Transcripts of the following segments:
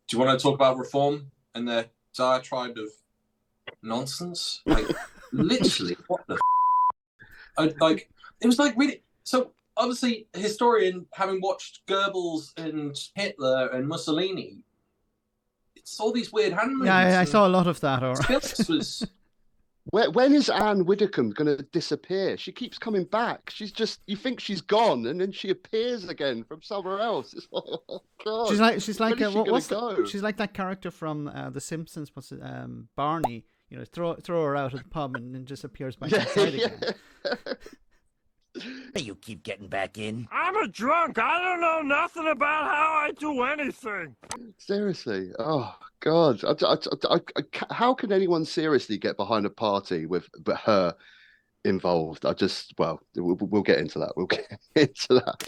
Do you want to talk about reform and their diatribe of nonsense? Like, literally, what the? Like, it was like really. So obviously, a historian, having watched Goebbels and Hitler and Mussolini, it's all these weird hand Yeah, movements. I And saw a lot of that. All right. Phillips was. When is Anne Widdecombe going to disappear? She keeps coming back. She's just, you think she's gone, and then she appears again from somewhere else. It's like, oh God. She's like When is she gonna go? she's like that character from The Simpsons. What's it? Barney. You know, throw her out of the pub and then just appears back inside again. You keep getting back in. I'm a drunk. I don't know nothing about how I do anything. Seriously. Oh God. How can anyone seriously get behind a party with her involved? Well, we'll get into that. We'll get into that.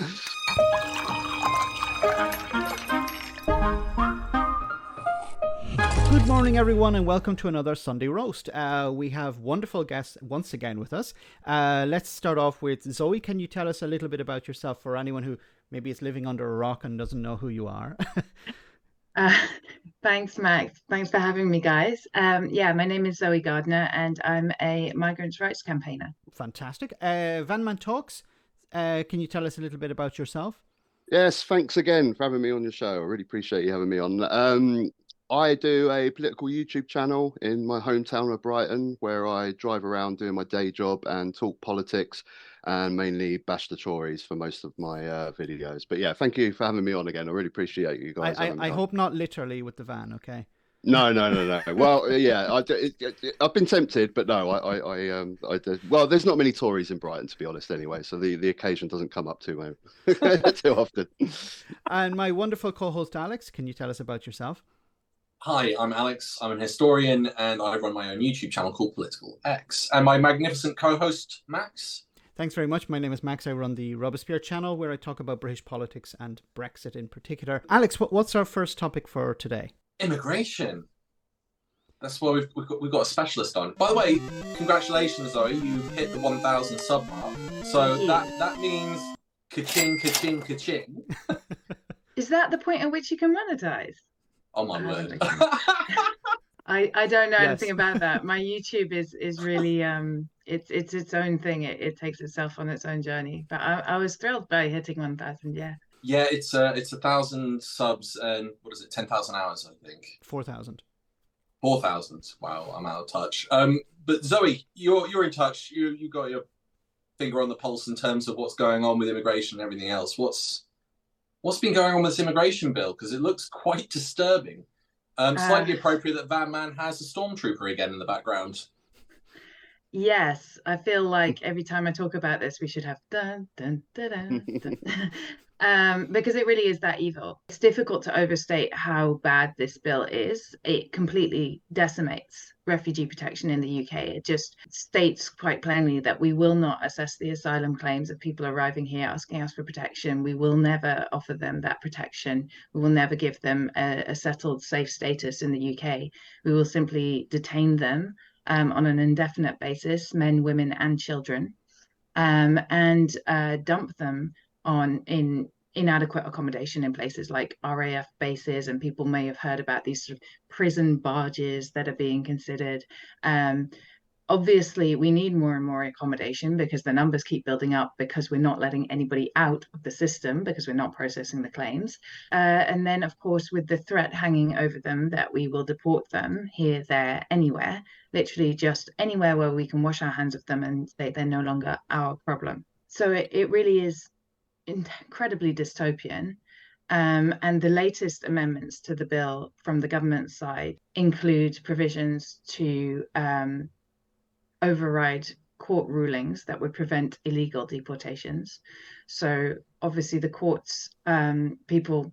Good morning, everyone, and welcome to another Sunday Roast. We have wonderful guests once again with us. Let's start off with Zoe. Can you tell us a little bit about yourself for anyone who maybe is living under a rock and doesn't know who you are? Thanks, Max. Thanks for having me, guys. My name is Zoe Gardner, and I'm a migrants' rights campaigner. Fantastic. Van Man Talks, can you tell us a little bit about yourself? Yes, thanks again for having me on your show. I really appreciate you having me on. I do a political YouTube channel in my hometown of Brighton, where I drive around doing my day job and talk politics and mainly bash the Tories for most of my videos. But yeah, thank you for having me on again. I really appreciate you guys. I hope not literally with the van, okay? No. Well, yeah, I've been tempted, but no, I did. Well, there's not many Tories in Brighton, to be honest, anyway. So the occasion doesn't come up too often. And my wonderful co-host Alex, can you tell us about yourself? Hi, I'm Alex. I'm an historian, and I run my own YouTube channel called Political X. And my magnificent co-host Max. Thanks very much. My name is Max. I run the Robespierre channel, where I talk about British politics and Brexit in particular. Alex, what's our first topic for today? Immigration. That's what we've got a specialist on. By the way, congratulations, Zoe. You hit the 1,000 sub mark. So that means ka-ching, ka-ching, ka-ching. Is that the point at which you can monetize? Oh my word. I don't know anything about that. My YouTube is really it's its own thing. It takes itself on its own journey. But I was thrilled by hitting 1,000. Yeah. Yeah, it's 1,000 subs and what is it? 10,000 hours, I think. 4,000. 4,000. Wow, I'm out of touch. But Zoe, you're in touch. You got your finger on the pulse in terms of what's going on with immigration and everything else. What's been going on with this immigration bill? Because it looks quite disturbing. Slightly appropriate that Van Man has a stormtrooper again in the background. Yes, I feel like every time I talk about this, we should have dun dun dun dun. Dun. Because it really is that evil. It's difficult to overstate how bad this bill is. It completely decimates refugee protection in the UK. It just states quite plainly that we will not assess the asylum claims of people arriving here asking us for protection. We will never offer them that protection. We will never give them a settled, safe status in the UK. We will simply detain them on an indefinite basis, men, women, and children, and dump them in inadequate accommodation in places like RAF bases. And people may have heard about these sort of prison barges that are being considered. Obviously, we need more and more accommodation because the numbers keep building up, because we're not letting anybody out of the system, because we're not processing the claims. And then, of course, with the threat hanging over them that we will deport them here, there, anywhere, literally just anywhere where we can wash our hands of them and they're no longer our problem. So it really is incredibly dystopian. And the latest amendments to the bill from the government side include provisions to override court rulings that would prevent illegal deportations. So obviously the courts, people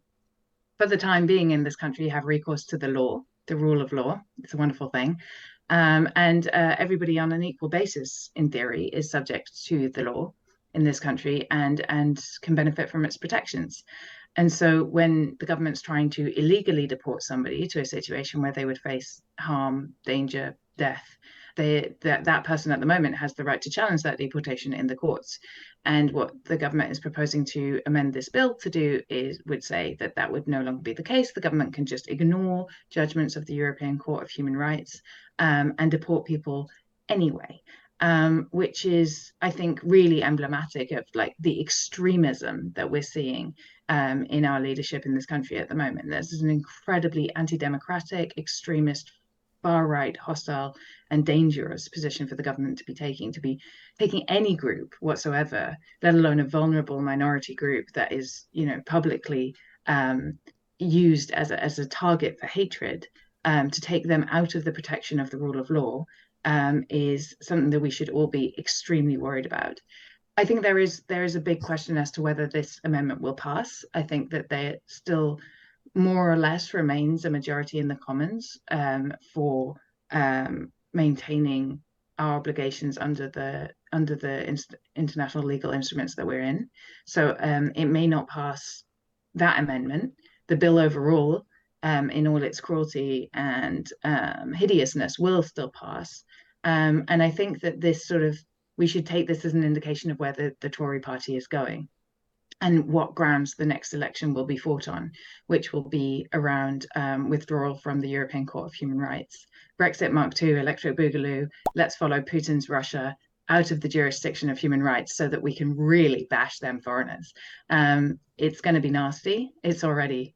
for the time being in this country have recourse to the law, the rule of law. It's a wonderful thing. And everybody on an equal basis, in theory, is subject to the law in this country and can benefit from its protections. And so when the government's trying to illegally deport somebody to a situation where they would face harm, danger, death, that person at the moment has the right to challenge that deportation in the courts. And what the government is proposing to amend this bill to do would say that that would no longer be the case. The government can just ignore judgments of the European Court of Human Rights and deport people anyway. Which is, I think, really emblematic of like the extremism that we're seeing in our leadership in this country at the moment. There's an incredibly anti-democratic, extremist, far-right, hostile, and dangerous position for the government to be taking any group whatsoever, let alone a vulnerable minority group that is, publicly used as a target for hatred, to take them out of the protection of the rule of law. Is something that we should all be extremely worried about. I think there is a big question as to whether this amendment will pass. I think that there still more or less remains a majority in the Commons for maintaining our obligations under the international legal instruments that we're in. So it may not pass that amendment. The bill overall, in all its cruelty and hideousness, will still pass. And I think that we should take this as an indication of where the Tory party is going and what grounds the next election will be fought on, which will be around withdrawal from the European Court of Human Rights. Brexit Mark II, Electric Boogaloo, let's follow Putin's Russia out of the jurisdiction of human rights so that we can really bash them foreigners. It's going to be nasty. It's already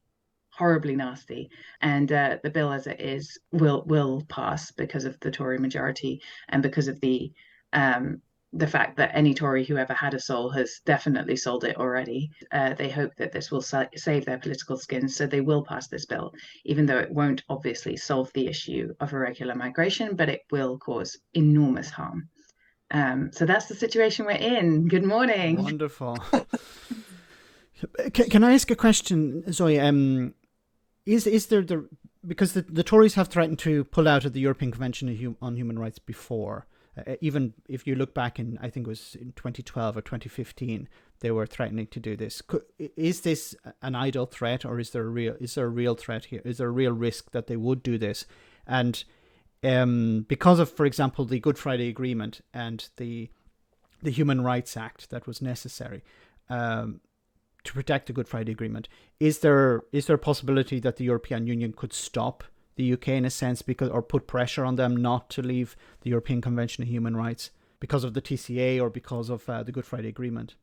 horribly nasty, and the bill as it is will pass because of the Tory majority and because of the fact that any Tory who ever had a soul has definitely sold it already. They hope that this will save their political skins, so they will pass this bill, even though it won't obviously solve the issue of irregular migration, but it will cause enormous harm. So that's the situation we're in. Good morning. Wonderful. Can I ask a question, Zoe? Is there because the Tories have threatened to pull out of the European Convention on Human Rights before, even if you look back I think it was in 2012 or 2015, they were threatening to do this. Is this an idle threat, or is there a real threat here? Is there a real risk that they would do this? And because of, for example, the Good Friday Agreement and the Human Rights Act that was necessary to protect the Good Friday Agreement, is there a possibility that the European Union could stop the UK in a sense, or put pressure on them not to leave the European Convention on Human Rights because of the TCA or because of the Good Friday Agreement?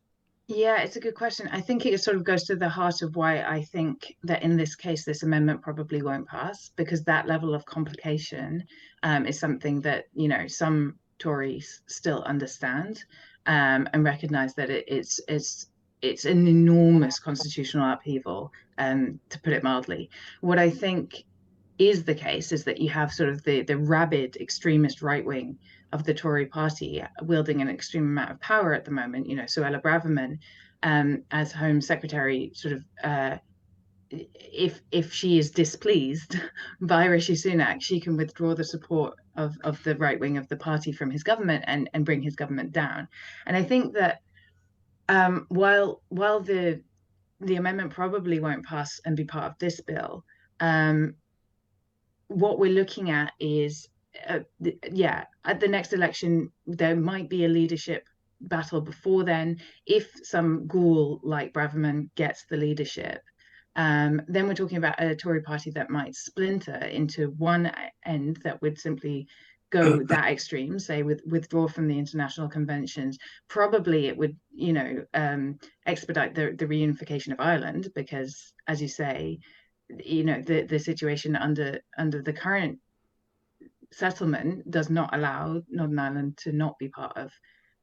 Yeah, it's a good question. I think it sort of goes to the heart of why I think that in this case, this amendment probably won't pass, because that level of complication is something that, some Tories still understand and recognise that it's an enormous constitutional upheaval, to put it mildly. What I think is the case is that you have sort of the rabid extremist right wing of the Tory party wielding an extreme amount of power at the moment. Suella Braverman, as Home Secretary, sort of if she is displeased by Rishi Sunak, she can withdraw the support of the right wing of the party from his government and bring his government down. And I think that while the amendment probably won't pass and be part of this bill, what we're looking at is, at the next election, there might be a leadership battle before then. If some ghoul like Braverman gets the leadership, then we're talking about a Tory party that might splinter into one end that would simply go that extreme, say withdraw from the international conventions. Probably it would, expedite the reunification of Ireland, because, as you say, the situation under the current settlement does not allow Northern Ireland to not be part of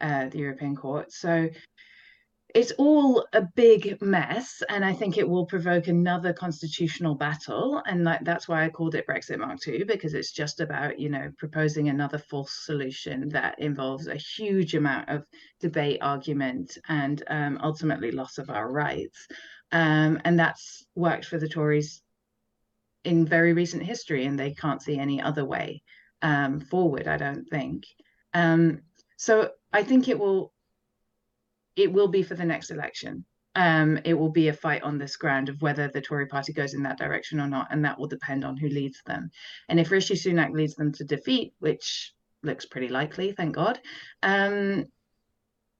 the European Court. So it's all a big mess, and I think it will provoke another constitutional battle. And that's why I called it Brexit Mark II, because it's just about, proposing another false solution that involves a huge amount of debate, argument, and ultimately loss of our rights. And that's worked for the Tories in very recent history, and they can't see any other way forward, I don't think. So I think it will be for the next election. It will be a fight on this ground of whether the Tory party goes in that direction or not, and that will depend on who leads them. And if Rishi Sunak leads them to defeat, which looks pretty likely, thank God, then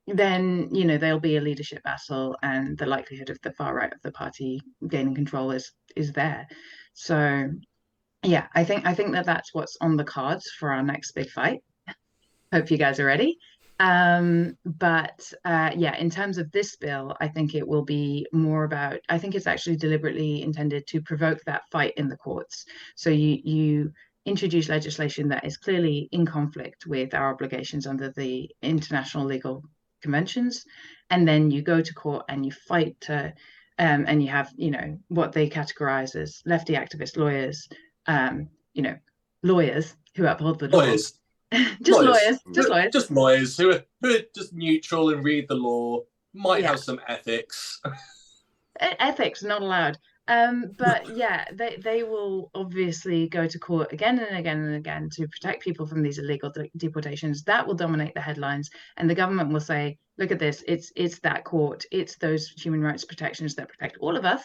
there'll be a leadership battle, and the likelihood of the far right of the party gaining control is there. So yeah, I think that that's what's on the cards for our next big fight. Hope you guys are ready. But yeah, in terms of this bill, I think it will be more about, I think it's actually deliberately intended to provoke that fight in the courts. So you introduce legislation that is clearly in conflict with our obligations under the international legal conventions, and then you go to court and you fight to, and you have, what they categorize as lefty activist lawyers, lawyers who uphold the law. Lawyers. Just lawyers. Just lawyers who are just neutral and read the law, might have some ethics. Ethics not allowed. But yeah, they will obviously go to court again and again and again to protect people from these illegal deportations. That will dominate the headlines, and the government will say, look at this, it's that court, it's those human rights protections that protect all of us,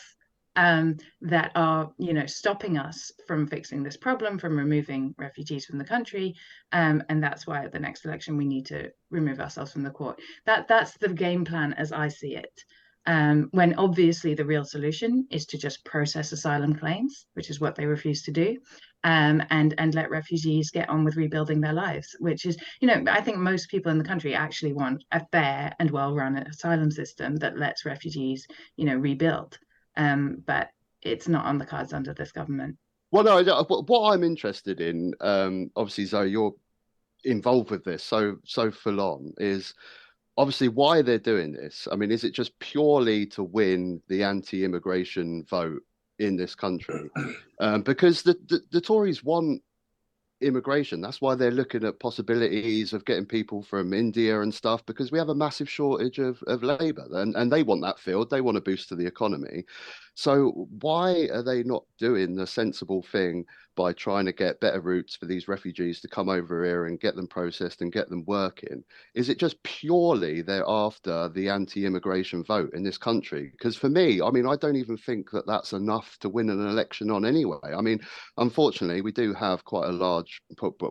that are stopping us from fixing this problem, from removing refugees from the country, and that's why at the next election we need to remove ourselves from the court. That's the game plan as I see it. When obviously the real solution is to just process asylum claims, which is what they refuse to do, and let refugees get on with rebuilding their lives, which is, I think most people in the country actually want a fair and well-run asylum system that lets refugees, rebuild. But it's not on the cards under this government. Well, no, what I'm interested in, obviously, Zoe, you're involved with this so full on, is obviously why they're doing this. I mean, is it just purely to win the anti-immigration vote in this country? Because the Tories want immigration. That's why they're looking at possibilities of getting people from India and stuff, because we have a massive shortage of labour, and they want that field. They want a boost to the economy. So why are they not doing the sensible thing by trying to get better routes for these refugees to come over here and get them processed and get them working? Is it just purely they're after the anti-immigration vote in this country? Because for me, I mean, I don't even think that that's enough to win an election on anyway. I mean, unfortunately, we do have quite a large,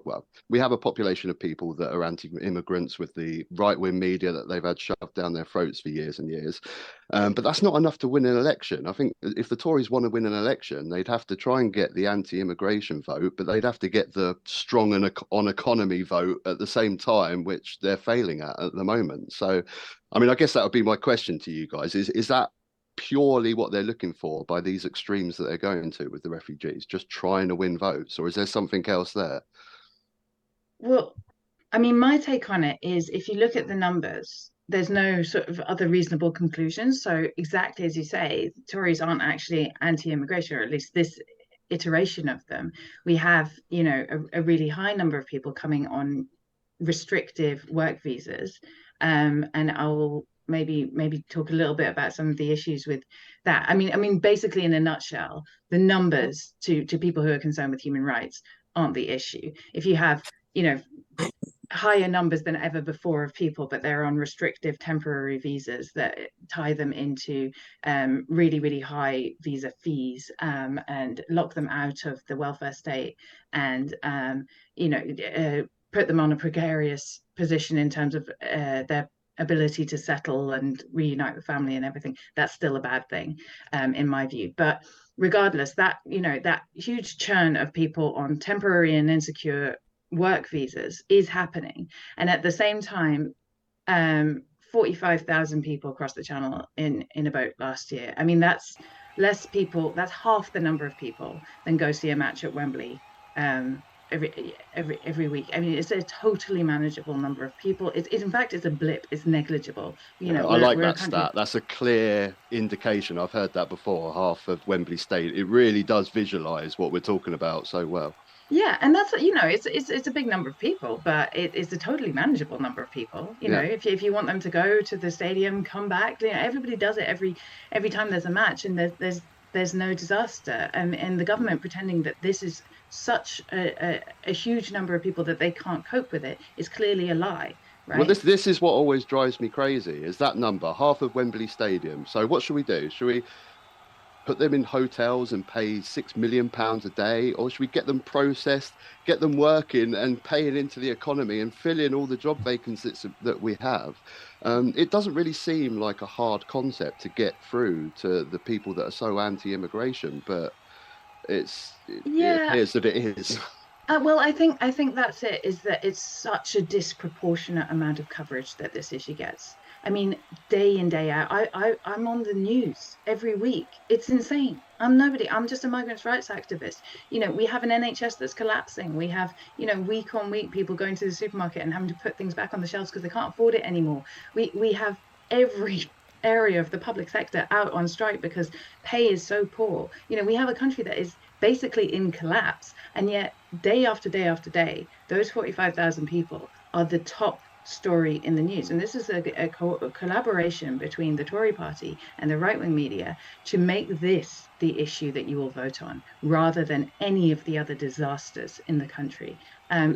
well, we have a population of people that are anti-immigrants with the right-wing media that they've had shoved down their throats for years and years. But that's not enough to win an election. I think if the Tories want to win an election, they'd have to try and get the anti-immigration vote, but they'd have to get the strong and on economy vote at the same time, which they're failing at the moment. So, I mean, I guess that would be my question to you guys. Is that purely what they're looking for by these extremes that they're going to with the refugees, just trying to win votes, or is there something else there? Well, I mean, my take on it is, if you look at the numbers, there's no sort of other reasonable conclusions. So exactly as you say, Tories aren't actually anti-immigration, or at least this iteration of them. We have, a really high number of people coming on restrictive work visas. And I'll maybe talk a little bit about some of the issues with that. I mean, basically, in a nutshell, the numbers to people who are concerned with human rights aren't the issue. If you have, higher numbers than ever before of people, but they're on restrictive temporary visas that tie them into really, really high visa fees, and lock them out of the welfare state, and put them on a precarious position in terms of their ability to settle and reunite with family and everything. That's still a bad thing, in my view. But regardless, that that huge churn of people on temporary and insecure work visas is happening, and at the same time, 45,000 people across the channel in a boat last year. I mean, that's less people, that's half the number of people than go see a match at Wembley every week. I mean, it's a totally manageable number of people. It in fact, it's a blip. It's negligible. I like that stat. That's a clear indication. I've heard that before. Half of Wembley Stadium. It really does visualize what we're talking about so well. Yeah, and that's, it's a big number of people, but it's a totally manageable number of people. If you want them to go to the stadium, come back. Everybody does it every time there's a match, and there's no disaster. And the government pretending that this is such a huge number of people that they can't cope with it is clearly a lie. Right? Well, this is what always drives me crazy, is that number, half of Wembley Stadium. So what should we do? put them in hotels and pay £6 million a day, or should we get them processed, get them working and paying into the economy and fill in all the job vacancies that we have? It doesn't really seem like a hard concept to get through to the people that are so anti-immigration, but it Yeah. appears that it is. Well, I think that's it, is that it's such a disproportionate amount of coverage that this issue gets. I mean, day in, day out. I'm on the news every week. It's insane. I'm just a migrants' rights activist. We have an NHS that's collapsing. We have, week on week, people going to the supermarket and having to put things back on the shelves because they can't afford it anymore. We have every area of the public sector out on strike because pay is so poor. We have a country that is basically in collapse, and yet day after day after day, those 45,000 people are the top story in the news. And this is a collaboration between the Tory party and the right-wing media to make this the issue that you will vote on, rather than any of the other disasters in the country.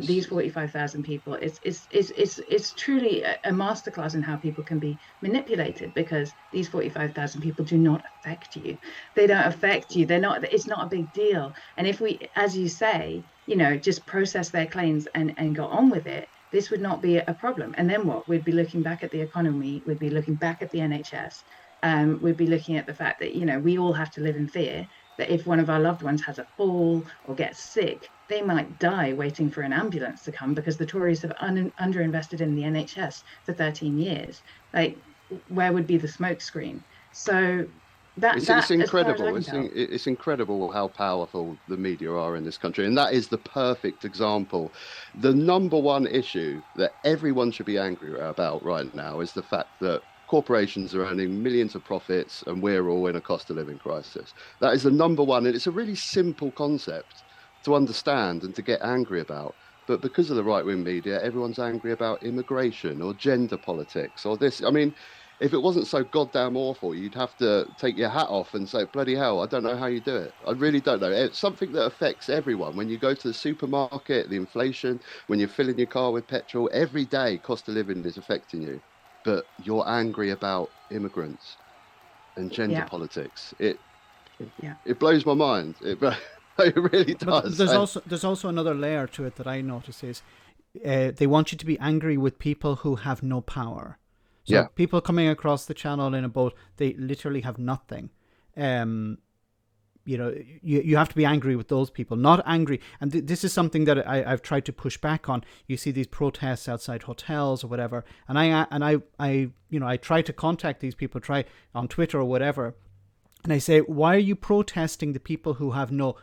These 45,000 people, it's truly a masterclass in how people can be manipulated, because these 45,000 people do not affect you. They don't affect you. It's not a big deal. And if we, as you say, just process their claims and go on with it, this would not be a problem. And then what? We'd be looking back at the economy. We'd be looking back at the NHS. We'd be looking at the fact that, we all have to live in fear that if one of our loved ones has a fall or gets sick, they might die waiting for an ambulance to come because the Tories have underinvested in the NHS for 13 years. Like, where would be the smokescreen? So it's incredible. It's incredible how powerful the media are in this country, and that is the perfect example. The number one issue that everyone should be angry about right now is the fact that corporations are earning millions of profits and we're all in a cost of living crisis. That is the number one, and it's a really simple concept to understand and to get angry about. But because of the right-wing media, everyone's angry about immigration or gender politics or this. I mean, if it wasn't so goddamn awful, you'd have to take your hat off and say, bloody hell, I don't know how you do it. I really don't know. It's something that affects everyone. When you go to the supermarket, the inflation, when you're filling your car with petrol, every day cost of living is affecting you. But you're angry about immigrants and gender politics. It blows my mind. It really does. But there's also another layer to it that I notice is they want you to be angry with people who have no power. So people coming across the channel in a boat, they literally have nothing. You have to be angry with those people, not angry. And this is something that I've tried to push back on. You see these protests outside hotels or whatever, and I try to contact these people, try on Twitter or whatever. And I say, why are you protesting the people who have no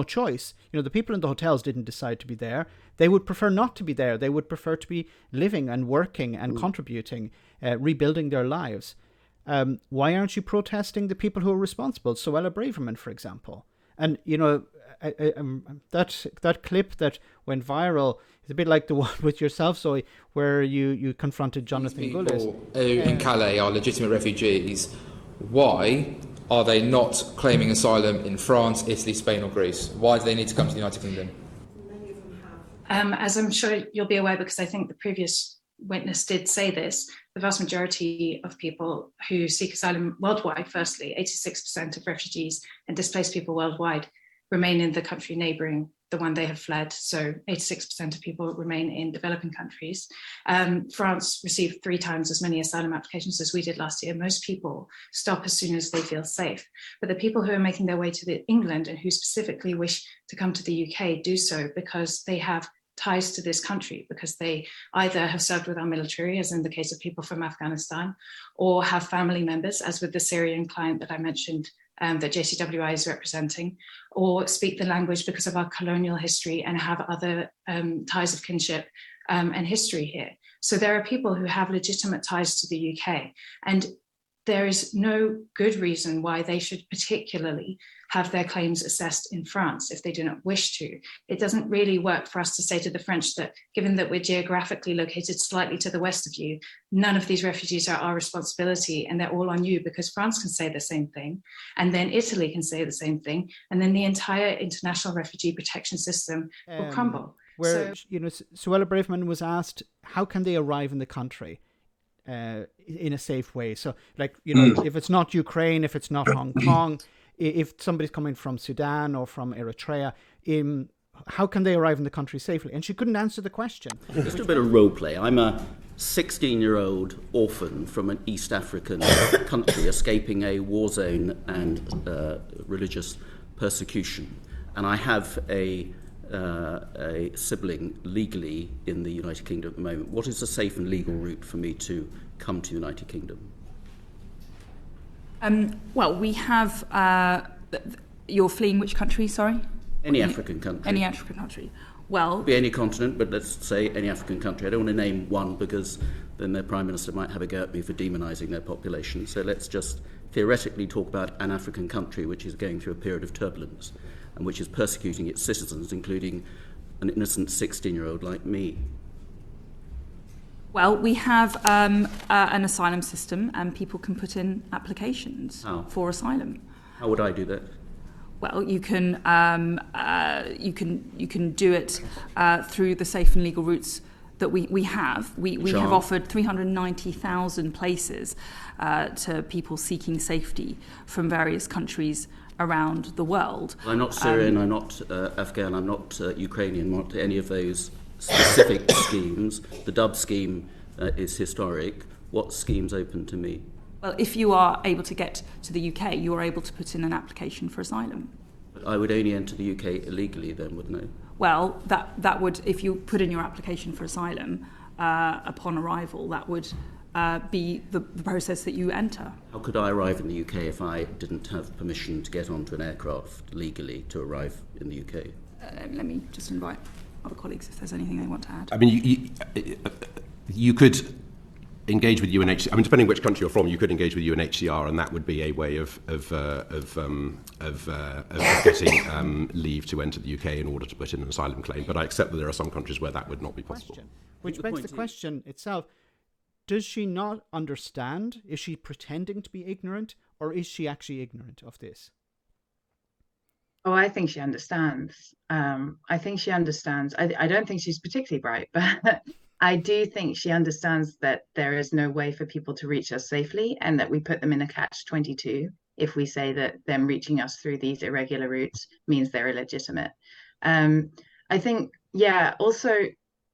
choice? The people in the hotels didn't decide to be there. They would prefer not to be there. They would prefer to be living and working and contributing, rebuilding their lives. Why aren't you protesting the people who are responsible? Suella Braverman, for example. And, that clip that went viral is a bit like the one with yourself, Zoe, where you confronted Jonathan Gullis. People in Calais are legitimate refugees. Why are they not claiming asylum in France, Italy, Spain or Greece? Why do they need to come to the United Kingdom? As I'm sure you'll be aware, because I think the previous witness did say this, the vast majority of people who seek asylum worldwide, firstly, 86% of refugees and displaced people worldwide remain in the country neighbouring the one they have fled. So 86% of people remain in developing countries. France received 3 times as many asylum applications as we did last year. Most people stop as soon as they feel safe. But the people who are making their way to England and who specifically wish to come to the UK do so because they have ties to this country, because they either have served with our military, as in the case of people from Afghanistan, or have family members, as with the Syrian client that I mentioned, that JCWI is representing, or speak the language because of our colonial history and have other ties of kinship and history here. So there are people who have legitimate ties to the UK, and there is no good reason why they should particularly have their claims assessed in France if they do not wish to. It doesn't really work for us to say to the French that, given that we're geographically located slightly to the west of you, none of these refugees are our responsibility and they're all on you, because France can say the same thing, and then Italy can say the same thing, and then the entire international refugee protection system will crumble. Suella Braverman was asked, how can they arrive in the country in a safe way? So, if it's not Ukraine, if it's not Hong Kong, if somebody's coming from Sudan or from Eritrea, how can they arrive in the country safely? And she couldn't answer the question. Just a bit of role play. I'm a 16-year-old orphan from an East African country escaping a war zone and religious persecution. And I have a sibling legally in the United Kingdom at the moment. What is a safe and legal route for me to come to the United Kingdom? Well, we have... you're fleeing which country, sorry? Any African country. Any African country. Well... Could be any continent, but let's say any African country. I don't want to name one because then their Prime Minister might have a go at me for demonising their population. So let's just theoretically talk about an African country which is going through a period of turbulence and which is persecuting its citizens, including an innocent 16-year-old like me. Well, we have an asylum system and people can put in applications for asylum. How would I do that? Well, you can do it through the safe and legal routes that we have. We have offered 390,000 places to people seeking safety from various countries around the world. I'm not Syrian, I'm not Afghan, I'm not Ukrainian, not any of those specific schemes. The Dub scheme is historic. What scheme's open to me? Well, if you are able to get to the UK, you are able to put in an application for asylum. But I would only enter the UK illegally then, wouldn't I? Well, that would, if you put in your application for asylum upon arrival, that would be the process that you enter. How could I arrive in the UK if I didn't have permission to get onto an aircraft legally to arrive in the UK? Let me just invite other colleagues if there's anything they want to add. I mean, you could engage with UNHCR. I mean, depending which country you're from, you could engage with UNHCR, and that would be a way of getting leave to enter the UK in order to put in an asylum claim. But I accept that there are some countries where that would not be possible. Which begs the question itself: does she not understand? Is she pretending to be ignorant, or is she actually ignorant of this? Oh, I think she understands. I think she understands. I don't think she's particularly bright, but I do think she understands that there is no way for people to reach us safely and that we put them in a catch-22 if we say that them reaching us through these irregular routes means they're illegitimate. I think, also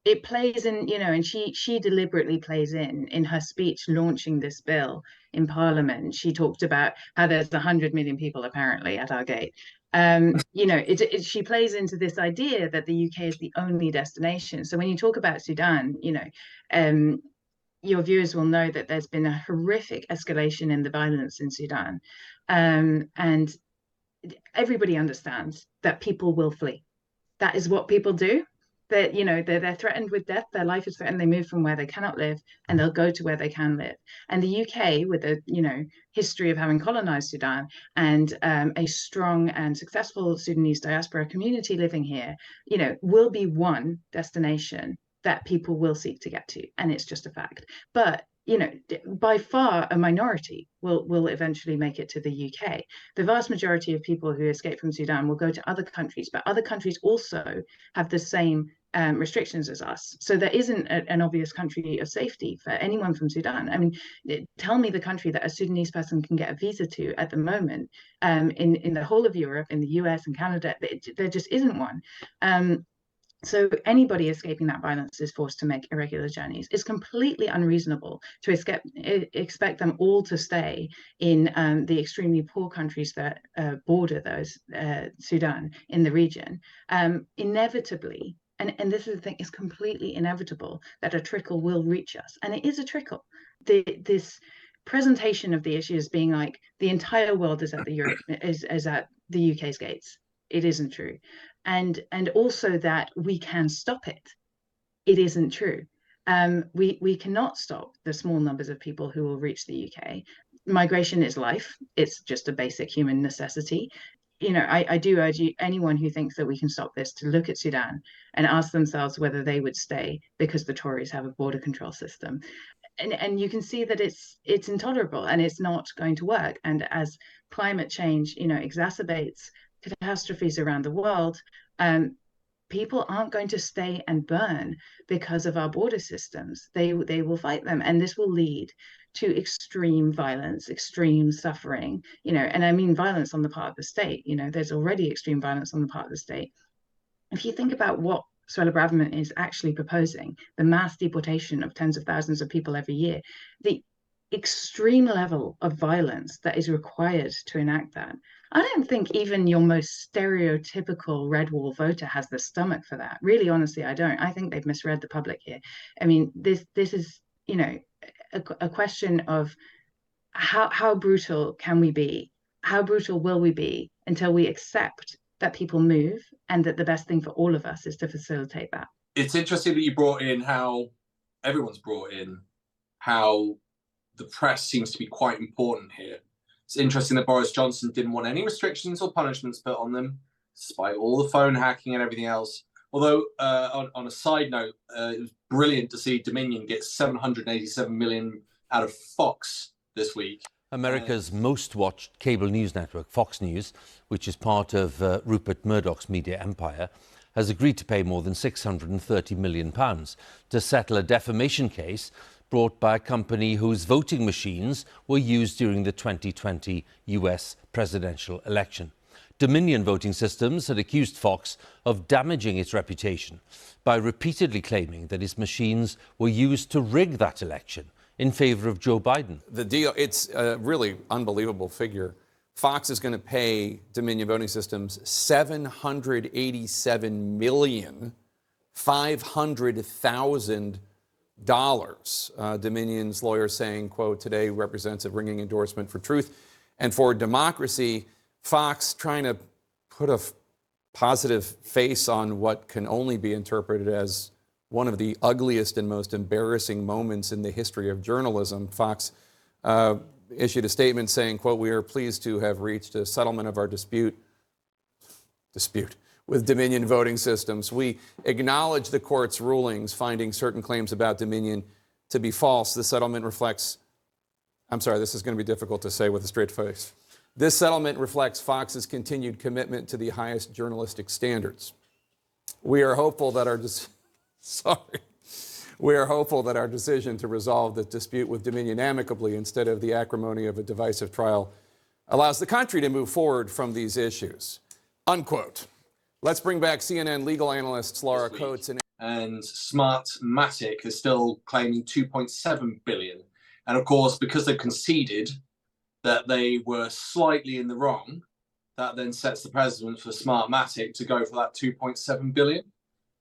it plays in, and she deliberately plays in her speech launching this bill in Parliament. She talked about how there's 100 million people apparently at our gate. She plays into this idea that the UK is the only destination. So when you talk about Sudan, your viewers will know that there's been a horrific escalation in the violence in Sudan. And everybody understands that people will flee. That is what people do. That they're threatened with death, their life is threatened, they move from where they cannot live and they'll go to where they can live. And the UK, with a history of having colonized Sudan and a strong and successful Sudanese diaspora community living here, will be one destination that people will seek to get to, and it's just a fact. But by far a minority will eventually make it to the UK. The vast majority of people who escape from Sudan will go to other countries, but other countries also have the same restrictions as us. So there isn't an obvious country of safety for anyone from Sudan. I mean, tell me the country that a Sudanese person can get a visa to at the moment in the whole of Europe, in the US and Canada. There just isn't one. So anybody escaping that violence is forced to make irregular journeys. It's completely unreasonable to expect them all to stay in the extremely poor countries that border those Sudan in the region. Inevitably, and this is the thing, it's completely inevitable that a trickle will reach us. And it is a trickle. This presentation of the issue as being like the entire world is at the UK's gates. It isn't true. And also that we can stop it. It isn't true. We cannot stop the small numbers of people who will reach the UK. Migration is life. It's just a basic human necessity. I do urge anyone who thinks that we can stop this to look at Sudan and ask themselves whether they would stay because the Tories have a border control system. And you can see that it's intolerable and it's not going to work. And as climate change, exacerbates catastrophes around the world, people aren't going to stay and burn because of our border systems. They will fight them, and this will lead to extreme violence, extreme suffering, and I mean violence on the part of the state. There's already extreme violence on the part of the state. If you think about what Suella Braverman is actually proposing, the mass deportation of tens of thousands of people every year, the extreme level of violence that is required to enact that, I don't think even your most stereotypical red wall voter has the stomach for that. Really, honestly, I don't. I think they've misread the public here. I mean, this is, a question of how brutal can we be? How brutal will we be until we accept that people move, and that the best thing for all of us is to facilitate that? It's interesting that you brought in how everyone's brought in how the press seems to be quite important here. It's interesting that Boris Johnson didn't want any restrictions or punishments put on them, despite all the phone hacking and everything else. Although, on a side note, it was brilliant to see Dominion get $787 million out of Fox this week. America's most watched cable news network, Fox News, which is part of Rupert Murdoch's media empire, has agreed to pay more than £630 million to settle a defamation case brought by a company whose voting machines were used during the 2020 US presidential election. Dominion Voting Systems had accused Fox of damaging its reputation by repeatedly claiming that its machines were used to rig that election in favour of Joe Biden. The deal, it's a really unbelievable figure. Fox is going to pay Dominion Voting Systems $787,500,000. Dominion's lawyer saying, quote, today represents a ringing endorsement for truth and for democracy. Fox trying to put a positive face on what can only be interpreted as one of the ugliest and most embarrassing moments in the history of journalism. Fox issued a statement saying, quote, we are pleased to have reached a settlement of our dispute with Dominion Voting Systems. We acknowledge the court's rulings finding certain claims about Dominion to be false. The settlement reflects, I'm sorry, this is going to be difficult to say with a straight face. This settlement reflects Fox's continued commitment to the highest journalistic standards. We are hopeful that our decision to resolve the dispute with Dominion amicably instead of the acrimony of a divisive trial allows the country to move forward from these issues. Unquote. Let's bring back CNN legal analysts Laura Coates and Smartmatic is still claiming $2.7 billion. And of course, because they've conceded that they were slightly in the wrong, that then sets the precedent for Smartmatic to go for that $2.7 billion.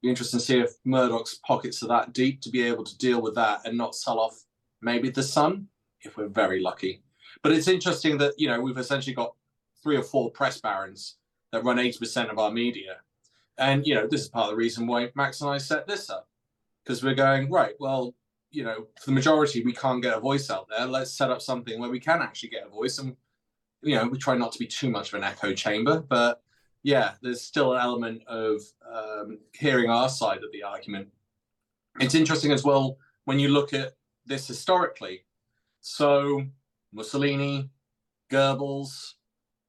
Be interesting to see if Murdoch's pockets are that deep to be able to deal with that and not sell off maybe the Sun, if we're very lucky. But it's interesting that, we've essentially got 3 or 4 press barons that run 80% of our media. And, this is part of the reason why Max and I set this up. Because we're going, right, well, for the majority, we can't get a voice out there. Let's set up something where we can actually get a voice. And, we try not to be too much of an echo chamber. But, yeah, there's still an element of hearing our side of the argument. It's interesting as well when you look at this historically. So Mussolini, Goebbels,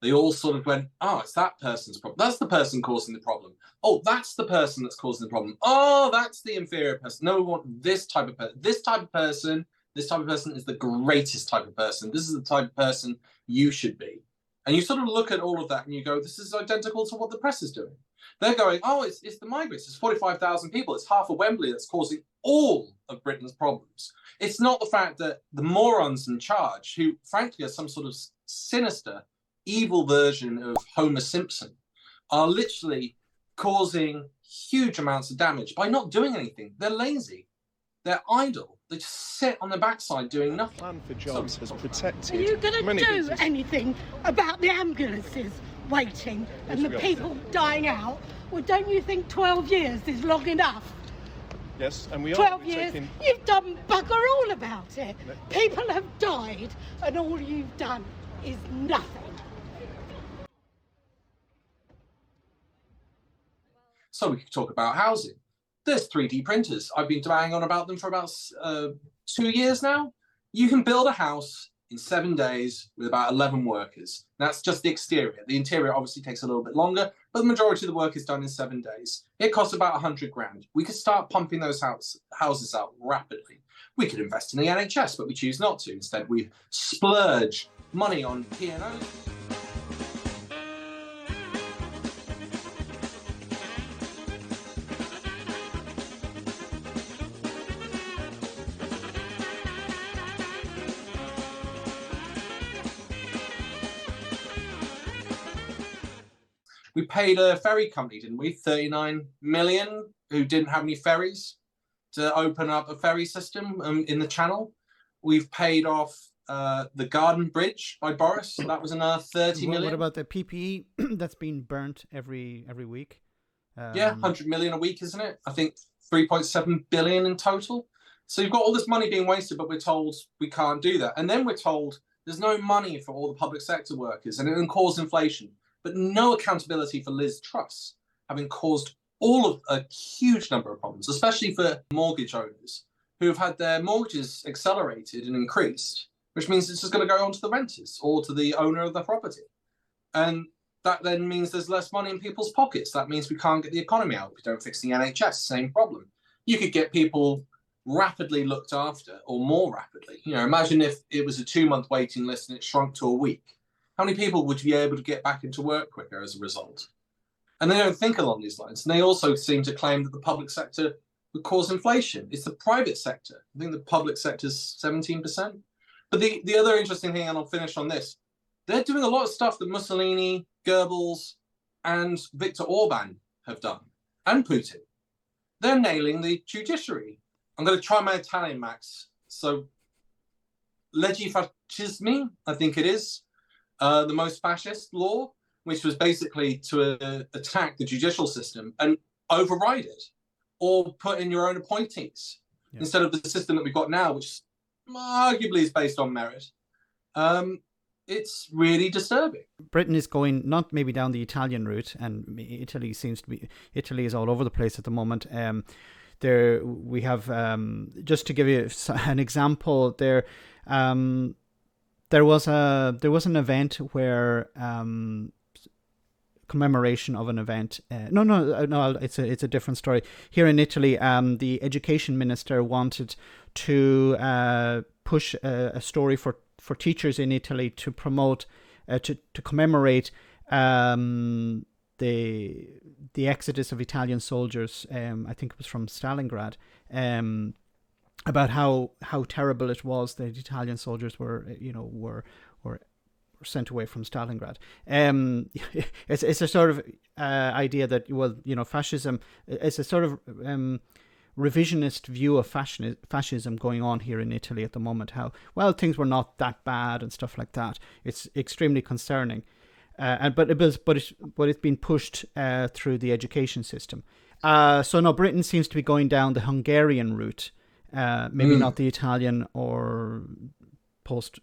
they all sort of went, oh, it's that person's problem. That's the person causing the problem. Oh, that's the person that's causing the problem. Oh, that's the inferior person. No, we want this type of person. This type of person is the greatest type of person. This is the type of person you should be. And you sort of look at all of that and you go, this is identical to what the press is doing. They're going, oh, it's the migrants. It's 45,000 people. It's half of Wembley that's causing all of Britain's problems. It's not the fact that the morons in charge, who frankly are some sort of sinister, evil version of Homer Simpson, are literally causing huge amounts of damage by not doing anything. They're lazy. They're idle. They just sit on the backside doing nothing. Plan for jobs has protected. Are you going to do businesses. anything about the ambulances waiting and the people dying out? Well, don't you think 12 years is long enough? Yes, and we are 12 years, you've done bugger all about it. People have died and all you've done is nothing. So we could talk about housing. There's 3D printers. I've been banging on about them for about 2 years now. You can build a house in 7 days with about 11 workers. That's just the exterior. The interior obviously takes a little bit longer, but the majority of the work is done in 7 days. It costs about 100 grand. We could start pumping those houses out rapidly. We could invest in the NHS, but we choose not to. Instead, we splurge money on P&Os. We paid a ferry company, didn't we? 39 million, who didn't have any ferries, to open up a ferry system in the Channel. We've paid off the Garden Bridge by Boris. That was another 30 million. What about the PPE that's being burnt every week? Yeah, 100 million a week, isn't it? I think 3.7 billion in total. So you've got all this money being wasted, but we're told we can't do that. And then we're told there's no money for all the public sector workers, and it will cause inflation. But no accountability for Liz Truss, having caused all of a huge number of problems, especially for mortgage owners who have had their mortgages accelerated and increased, which means it's just going to go on to the renters or to the owner of the property. And that then means there's less money in people's pockets. That means we can't get the economy out. We don't fix the NHS, same problem. You could get people rapidly looked after, or more rapidly. You know, imagine if it was a 2-month waiting list and it shrunk to a week. How many people would be able to get back into work quicker as a result? And they don't think along these lines. And they also seem to claim that the public sector would cause inflation. It's the private sector. I think the public sector is 17%. But the other interesting thing, and I'll finish on this, they're doing a lot of stuff that Mussolini, Goebbels, and Viktor Orban have done, and Putin. They're nailing the judiciary. I'm going to try my Italian, Max. So, leggi fascismi, I think it is. The most fascist law, which was basically to attack the judicial system and override it, or put in your own appointees instead of the system that we've got now, which arguably is based on merit. It's really disturbing. Britain is going not maybe down the Italian route, and Italy is all over the place at the moment. There we have, just to give you an example, there was an event where commemoration of an event. No, it's a different story. Here in Italy, the education minister wanted to push a story for teachers in Italy to promote, to commemorate the exodus of Italian soldiers. I think it was from Stalingrad. About how terrible it was that Italian soldiers were sent away from Stalingrad. It's a sort of idea that fascism. It's a sort of revisionist view of fascism going on here in Italy at the moment. How things were not that bad and stuff like that. It's extremely concerning, but it's been pushed through the education system. So no, Britain seems to be going down the Hungarian route. Maybe not the Italian or post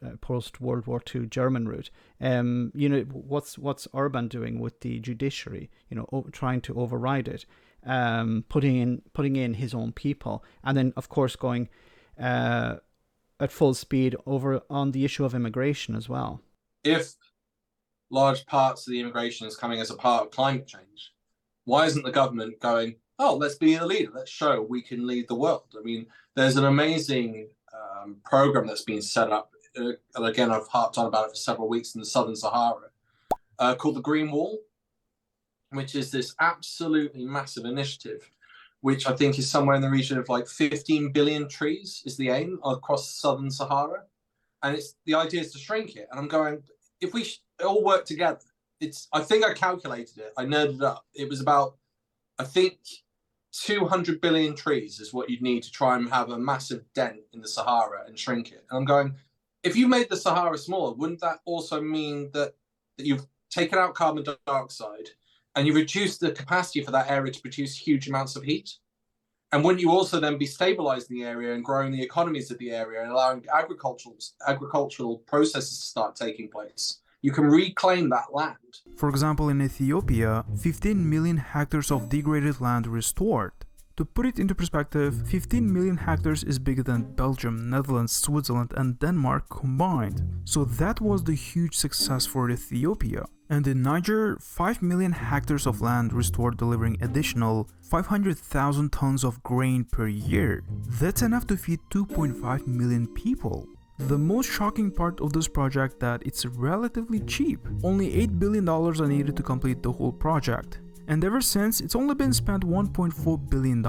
World War II German route. What's Orban doing with the judiciary? Trying to override it, putting in his own people, and then of course going at full speed over on the issue of immigration as well. If large parts of the immigration is coming as a part of climate change, why isn't the government going, oh, let's be the leader, let's show we can lead the world? I mean, there's an amazing program that's been set up, and again, I've harped on about it for several weeks in the Southern Sahara, called the Green Wall, which is this absolutely massive initiative, which I think is somewhere in the region of like 15 billion trees is the aim across Southern Sahara. And the idea is to shrink it. And I'm going, if we all work together, I think I calculated it, I nerded it up. It was about, I think, 200 billion trees is what you'd need to try and have a massive dent in the Sahara and shrink it. And I'm going, if you made the Sahara smaller, wouldn't that also mean that you've taken out carbon dioxide and you reduce the capacity for that area to produce huge amounts of heat? And wouldn't you also then be stabilizing the area and growing the economies of the area and allowing agricultural processes to start taking place? You can reclaim that land. For example, in Ethiopia, 15 million hectares of degraded land restored. To put it into perspective, 15 million hectares is bigger than Belgium, Netherlands, Switzerland and Denmark combined. So that was the huge success for Ethiopia. And in Niger, 5 million hectares of land restored, delivering additional 500,000 tons of grain per year. That's enough to feed 2.5 million people. The most shocking part of this project that it's relatively cheap. Only $8 billion are needed to complete the whole project. And ever since, it's only been spent $1.4 billion.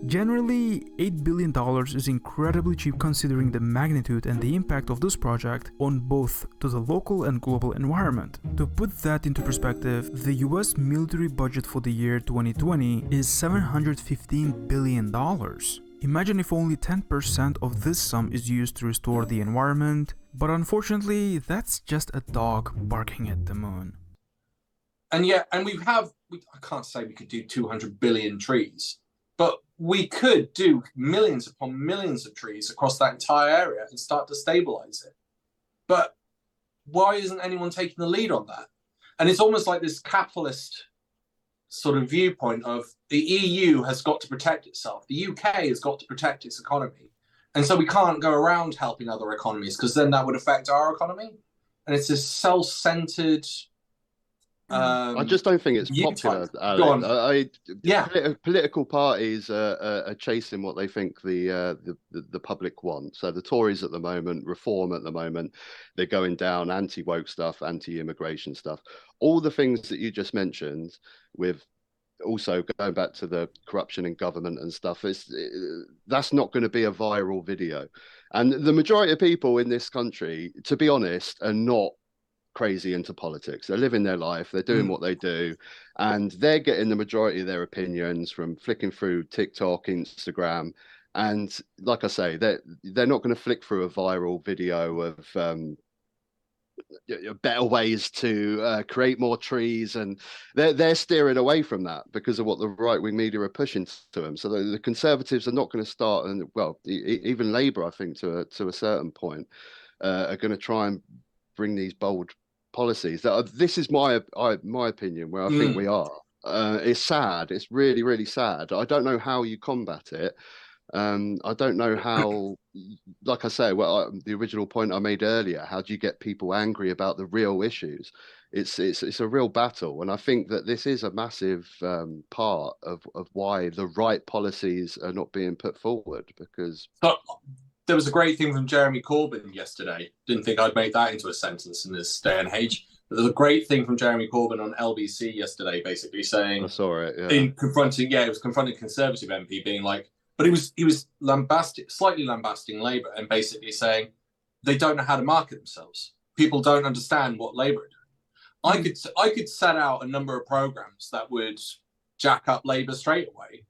Generally, $8 billion is incredibly cheap considering the magnitude and the impact of this project on both to the local and global environment. To put that into perspective, the US military budget for the year 2020 is $715 billion. Imagine if only 10% of this sum is used to restore the environment, but unfortunately, that's just a dog barking at the moon. And yeah, and I can't say we could do 200 billion trees, but we could do millions upon millions of trees across that entire area and start to stabilize it. But why isn't anyone taking the lead on that? And it's almost like this capitalist sort of viewpoint of the EU has got to protect itself. The UK has got to protect its economy. And so we can't go around helping other economies because then that would affect our economy. And it's this self-centered... I just don't think it's popular, Alex. Political parties are chasing what they think the public want. So the Tories at the moment, Reform at the moment, they're going down anti-woke stuff, anti-immigration stuff. All the things that you just mentioned, with also going back to the corruption in government and stuff, that's not going to be a viral video. And the majority of people in this country, to be honest, are not crazy into politics. They're living their life, they're doing what they do, and they're getting the majority of their opinions from flicking through TikTok, Instagram, and like I say, they're not going to flick through a viral video of better ways to create more trees, and they're steering away from that because of what the right-wing media are pushing to them. So the Conservatives are not going to start, and well, even Labour, I think, to a certain point, are going to try and bring these bold policies. This is my opinion, where I think we are. It's sad. It's really, really sad. I don't know how you combat it. I don't know how, like I say, the original point I made earlier, how do you get people angry about the real issues? It's a real battle. And I think that this is a massive part of why the right policies are not being put forward, because... There was a great thing from Jeremy Corbyn yesterday. Didn't think I'd make that into a sentence in this day and age. But there's a great thing from Jeremy Corbyn on LBC yesterday, basically saying... I saw it, yeah. It was confronting Conservative MP, being like... But he was slightly lambasting Labour and basically saying they don't know how to market themselves. People don't understand what Labour are doing. I could set out a number of programmes that would jack up Labour straight away.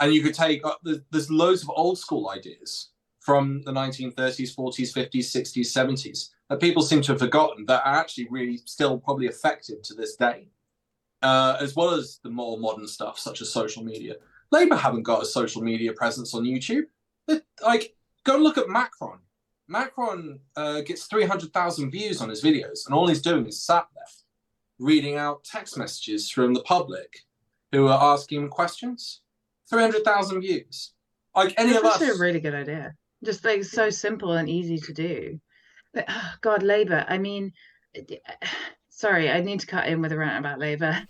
And you could take... There's loads of old school ideas from the 1930s, 40s, 50s, 60s, 70s that people seem to have forgotten that are actually really still probably effective to this day, as well as the more modern stuff such as social media. Labour haven't got a social media presence on YouTube. Go look at Macron. Macron gets 300,000 views on his videos, and all he's doing is sat there reading out text messages from the public who are asking him questions. 300,000 views. Like any of us. That's a really good idea. Just like so simple and easy to do. But oh God, Labour. I mean, sorry, I need to cut in with a rant about Labour.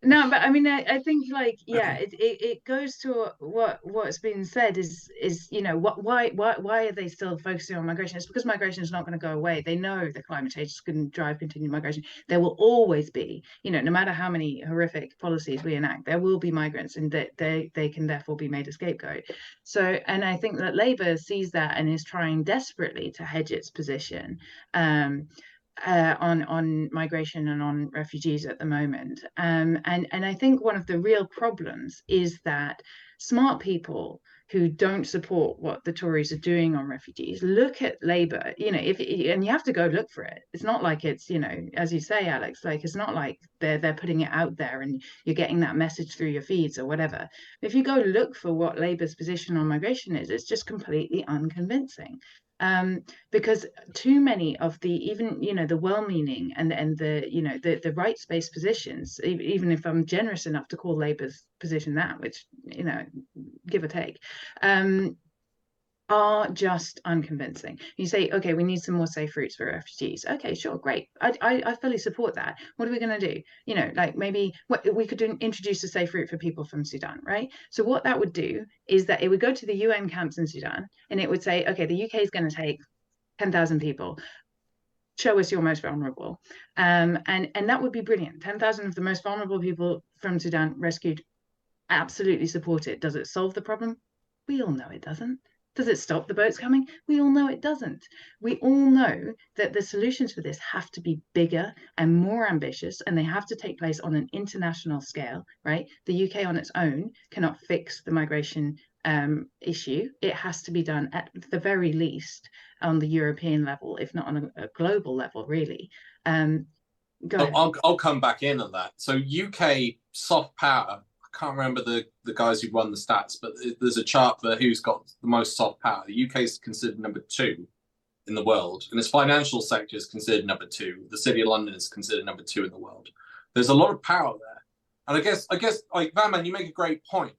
No, but I mean, I think it goes to what's been said is why are they still focusing on migration? It's because migration is not going to go away. They know the climate change is going to drive continued migration. There will always be, no matter how many horrific policies we enact, there will be migrants, and that they can therefore be made a scapegoat. So, and I think that Labour sees that and is trying desperately to hedge its position on migration and on refugees at the moment. And I think one of the real problems is that smart people who don't support what the Tories are doing on refugees look at Labour, and you have to go look for it. It's not like it's, as you say, Alex, like it's not like they're putting it out there and you're getting that message through your feeds or whatever. If you go look for what Labour's position on migration is, it's just completely unconvincing. because too many of the, even, you know, the well-meaning and the, you know, the rights-based positions, even if I'm generous enough to call Labour's position that, which, you know, give or take, are just unconvincing. You say, okay, we need some more safe routes for refugees. Okay, sure, great. I fully support that. What are we going to do? You know, like maybe we could introduce a safe route for people from Sudan, right? So what that would do is that it would go to the UN camps in Sudan, and it would say, okay, the UK is going to take 10,000 people. Show us your most vulnerable. And that would be brilliant. 10,000 of the most vulnerable people from Sudan rescued. Absolutely support it. Does it solve the problem? We all know it doesn't. Does it stop the boats coming? We all know it doesn't. We all know that the solutions for this have to be bigger and more ambitious, and they have to take place on an international scale, right? The UK on its own cannot fix the migration issue. It has to be done at the very least on the European level, if not on a global level, really. I'll come back in on that. So UK soft power, I can't remember the guys who run the stats, but there's a chart for who's got the most soft power. The UK is considered number 2 in the world, and its financial sector is considered number 2. The City of London is considered number 2 in the world. There's a lot of power there, and I guess like Van, you make a great point.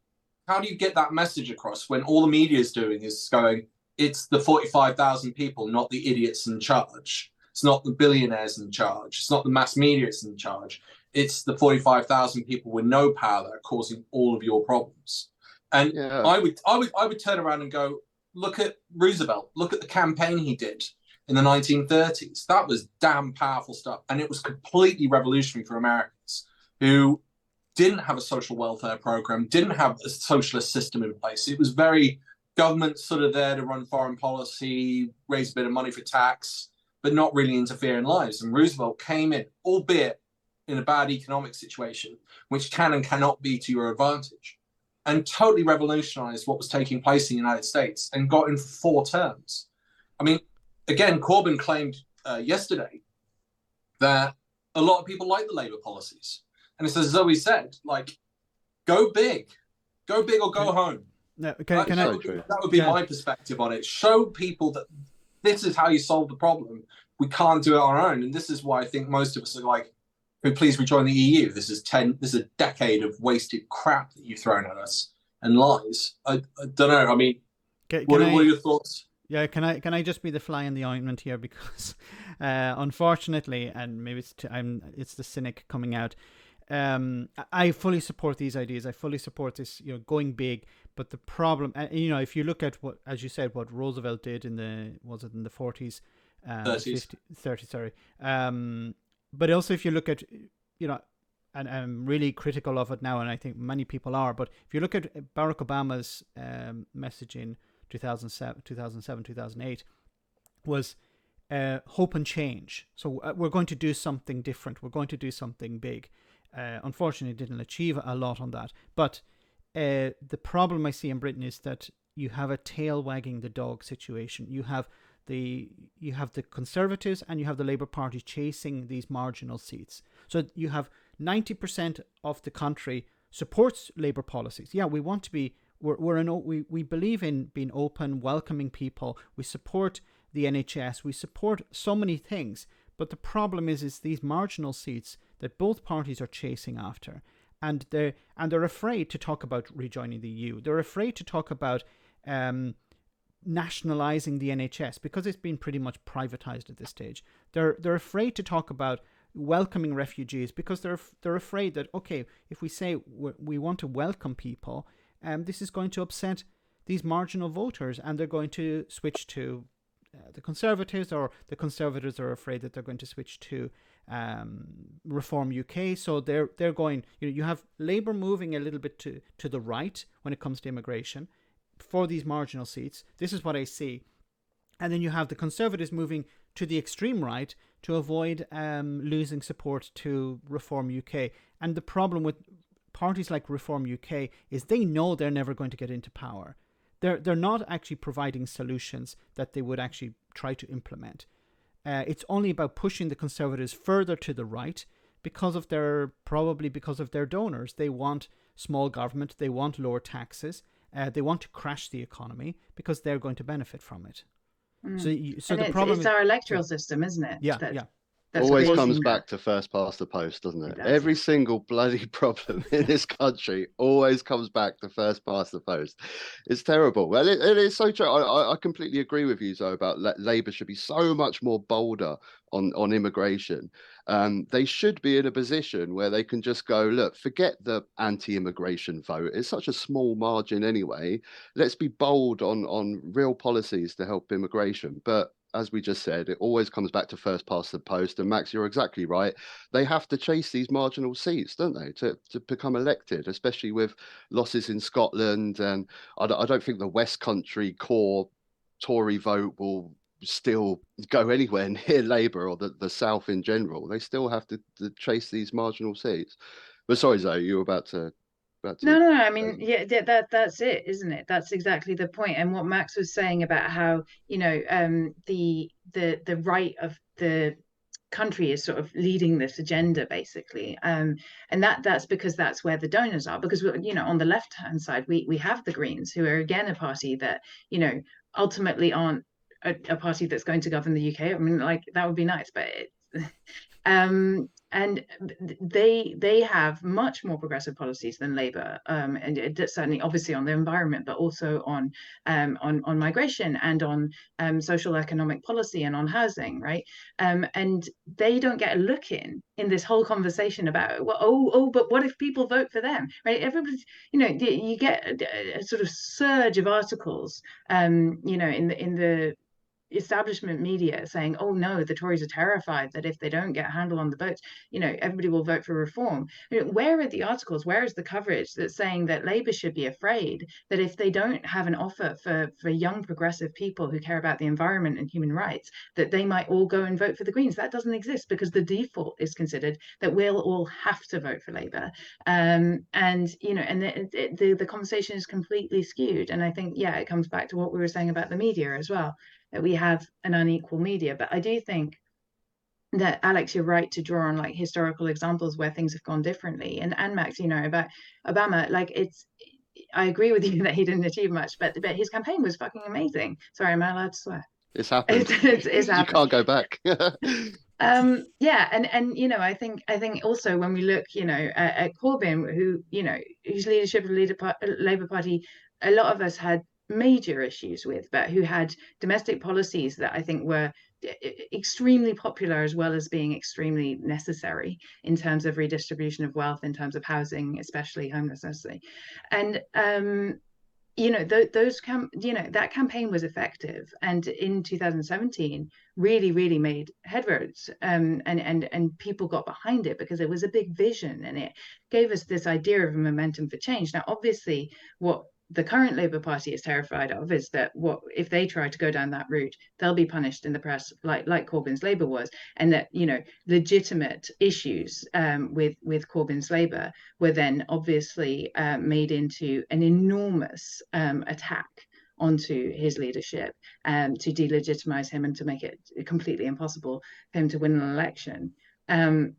How do you get that message across when all the media is doing is going, it's the 45,000 people, not the idiots in charge. It's not the billionaires in charge. It's not the mass media that's in charge. It's the 45,000 people with no power that are causing all of your problems. And I would turn around and go, look at Roosevelt. Look at the campaign he did in the 1930s. That was damn powerful stuff. And it was completely revolutionary for Americans who didn't have a social welfare program, didn't have a socialist system in place. It was very government sort of there to run foreign policy, raise a bit of money for tax, but not really interfere in lives. And Roosevelt came in, albeit in a bad economic situation, which can and cannot be to your advantage, and totally revolutionized what was taking place in the United States and got in 4 terms. I mean, again, Corbyn claimed yesterday that a lot of people like the Labour policies. And it's as Zoe said, like, go big or go home. No, that would be my perspective on it. Show people that this is how you solve the problem. We can't do it on our own. And this is why I think most of us are like, please rejoin the EU. This is a decade of wasted crap that you've thrown at us and lies. I don't know. I mean, what are your thoughts? Yeah, can I just be the fly in the ointment here, because unfortunately, and maybe it's the cynic coming out. I fully support these ideas. I fully support this, going big. But the problem, if you look at what, as you said, what Roosevelt did in the 40s, 30s, sorry. But also if you look at, and I'm really critical of it now, and I think many people are, but if you look at Barack Obama's message in 2007, 2008, was hope and change. So we're going to do something different. We're going to do something big. Unfortunately, didn't achieve a lot on that. But the problem I see in Britain is that you have a tail wagging the dog situation. You have the Conservatives and you have the Labour Party chasing these marginal seats. So you have 90% of the country supports Labour policies. Yeah, we want to be. We believe in being open, welcoming people. We support the NHS. We support so many things. But the problem is these marginal seats that both parties are chasing after, and they're afraid to talk about rejoining the EU. They're afraid to talk about nationalising the NHS because it's been pretty much privatised at this stage. They're afraid to talk about welcoming refugees because they're afraid that, okay, if we say we want to welcome people, this is going to upset these marginal voters, and they're going to switch to the Conservatives, or the Conservatives are afraid that they're going to switch to Reform UK. So they're going, you have Labour moving a little bit to the right when it comes to immigration for these marginal seats. This is what I see. And then you have the Conservatives moving to the extreme right to avoid losing support to Reform UK. And the problem with parties like Reform UK is they know they're never going to get into power. They're not actually providing solutions that they would actually try to implement. It's only about pushing the Conservatives further to the right because of their donors. They want small government. They want lower taxes. They want to crash the economy because they're going to benefit from it. So and the problem it's our electoral system, isn't it? Yeah, that, yeah. That's always creating comes that. back to first past the post, doesn't it? It does, Every yeah. single bloody problem in this country always comes back to first past the post. It's terrible. Well, it is so true. I completely agree with you, Zoe, about Labour should be so much more bolder on immigration. They should be in a position where they can just go, look, forget the anti-immigration vote. It's such a small margin anyway. Let's be bold on real policies to help immigration. But as we just said, it always comes back to first past the post. And Max, you're exactly right. They have to chase these marginal seats, don't they, to become elected, especially with losses in Scotland. And I don't think the West Country core Tory vote will still go anywhere near Labour or the South in general. They still have to chase these marginal seats. But sorry, Zoe, you were about to... No. I mean, yeah, that's it, isn't it? That's exactly the point. And what Max was saying about how, the right of the country is sort of leading this agenda, basically, and that's because that's where the donors are. Because on the left hand side, we have the Greens, who are again a party that ultimately aren't a party that's going to govern the UK. I mean, like, that would be nice, but and they have much more progressive policies than Labour, and certainly, obviously, on the environment, but also on migration and on social economic policy and on housing, right? And they don't get a look in this whole conversation about, well, but what if people vote for them, right? Everybody's, you get a sort of surge of articles, in the establishment media saying, oh no, the Tories are terrified that if they don't get a handle on the votes, everybody will vote for reform. Where are the articles? Where is the coverage that's saying that Labour should be afraid that if they don't have an offer for young progressive people who care about the environment and human rights, that they might all go and vote for the Greens? That doesn't exist, because the default is considered that we'll all have to vote for Labour. And the conversation is completely skewed. And I think, it comes back to what we were saying about the media as well, that we have an unequal media. But I do think that, Alex, you're right to draw on like historical examples where things have gone differently. And Max, about Obama, like, I agree with you that he didn't achieve much, but his campaign was fucking amazing. Sorry, am I allowed to swear? It's happened. It's happened. You can't go back. And I think also when we look, at Corbyn, who, whose leadership of the Labour Party, a lot of us had major issues with, but who had domestic policies that I think were extremely popular, as well as being extremely necessary in terms of redistribution of wealth, in terms of housing, especially homelessness. And that campaign was effective, and in 2017 really made headroads, and people got behind it because it was a big vision, and it gave us this idea of a momentum for change. Now, obviously, what the current Labour Party is terrified of is that if they try to go down that route, they'll be punished in the press like Corbyn's Labour was, and that legitimate issues with Corbyn's Labour were then obviously made into an enormous attack onto his leadership, to delegitimize him and to make it completely impossible for him to win an election. And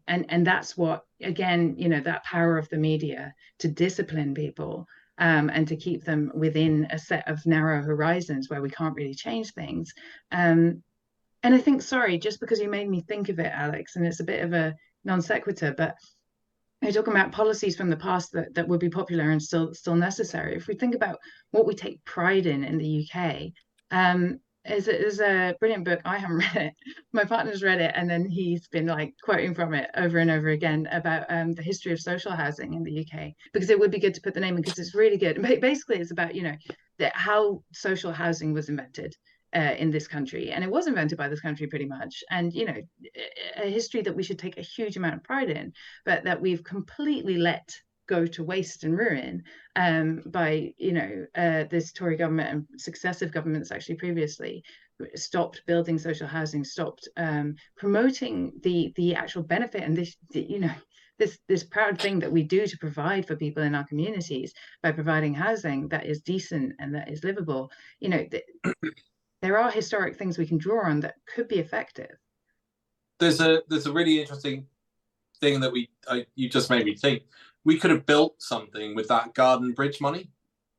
that's what, again, that power of the media to discipline people, and to keep them within a set of narrow horizons where we can't really change things. And I think, sorry, just because you made me think of it, Alex, and it's a bit of a non sequitur, but you're talking about policies from the past that would be popular and still necessary. If we think about what we take pride in the UK, there's a brilliant book. I haven't read it. My partner's read it, and then he's been like quoting from it over and over again about the history of social housing in the UK, because it would be good to put the name in, because it's really good. Basically, it's about how social housing was invented in this country, and it was invented by this country pretty much, and a history that we should take a huge amount of pride in, but that we've completely let go to waste and ruin by this Tory government and successive governments actually previously stopped building social housing, stopped promoting the actual benefit and this proud thing that we do to provide for people in our communities by providing housing that is decent and that is livable. There are historic things we can draw on that could be effective. There's a really interesting thing that you just made me think. We could have built something with that Garden Bridge money.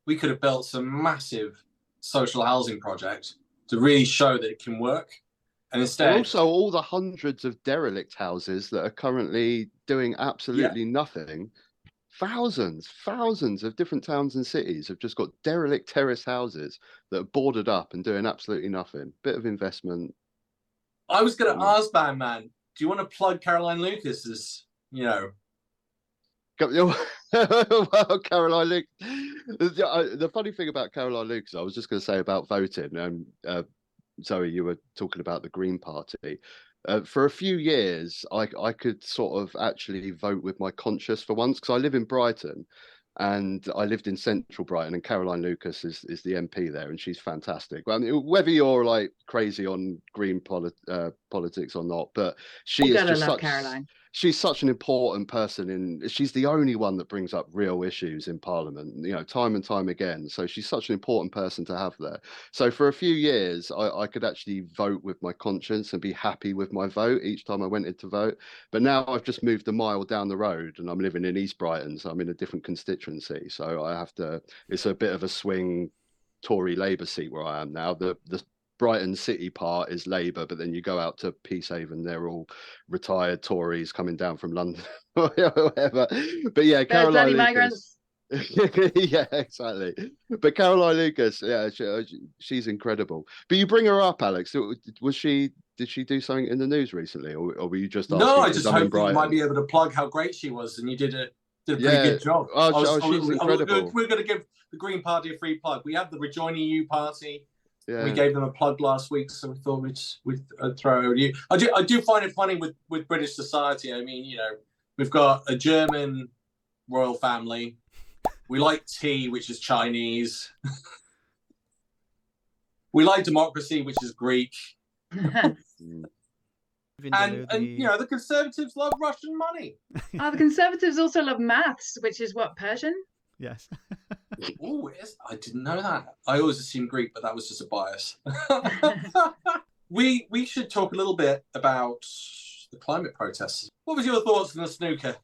We could have built some massive social housing project to really show that it can work. And instead, and also all the hundreds of derelict houses that are currently doing absolutely nothing. Thousands of different towns and cities have just got derelict terrace houses that are boarded up and doing absolutely nothing. Bit of investment. I was going to ask Bandman, do you want to plug Caroline Lucas's, Well, Caroline Lucas. The funny thing about Caroline Lucas, I was just going to say about voting. Zoe, you were talking about the Green Party. For a few years, I could sort of actually vote with my conscience for once, because I live in Brighton, and I lived in central Brighton, and Caroline Lucas is the MP there, and she's fantastic. I mean, whether you're like crazy on green politics or not, but she is just such. Caroline. She's such an important person she's the only one that brings up real issues in Parliament, time and time again. So she's such an important person to have there. So for a few years, I could actually vote with my conscience and be happy with my vote each time I went in to vote. But now I've just moved a mile down the road and I'm living in East Brighton. So I'm in a different constituency. So it's a bit of a swing Tory Labour seat where I am now. The Brighton City part is Labour, but then you go out to Peacehaven, they're all retired Tories coming down from London, whatever. But yeah, Caroline Lucas. Yeah, exactly. But Caroline Lucas, yeah, she's incredible. But you bring her up, Alex. Did she do something in the news recently, or were you just asking? No, I just hoped you might be able to plug how great she was, and you did a pretty good job. She's incredible. We're going to give the Green Party a free plug. We have the Rejoining You Party. Yeah. We gave them a plug last week, so we thought we'd throw it over to you. I do find it funny with British society. I mean, we've got a German royal family. We like tea, which is Chinese. We like democracy, which is Greek. And the Conservatives love Russian money. Oh, the Conservatives also love maths, which is what, Persian? Yes. Oh, I didn't know that. I always assumed Greek, but that was just a bias. We should talk a little bit about the climate protests. What was your thoughts on the snooker?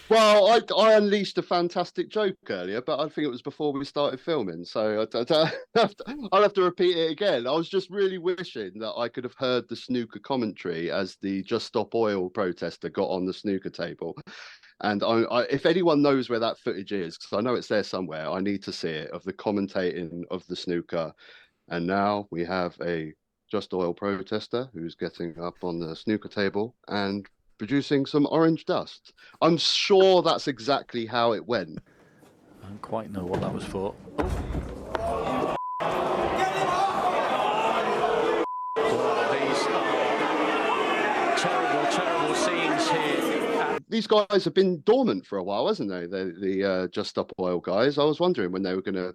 Well, I unleashed a fantastic joke earlier, but I think it was before we started filming, so I'll have to repeat it again. I was just really wishing that I could have heard the snooker commentary as the Just Stop Oil protester got on the snooker table. And if anyone knows where that footage is, because I know it's there somewhere, I need to see it, of the commentating of the snooker. And now we have a Just Oil protester who's getting up on the snooker table and producing some orange dust. I'm sure that's exactly how it went. I don't quite know what that was for. Terrible scenes here. These guys have been dormant for a while, hasn't they? The Just Stop Oil guys. I was wondering when they were going to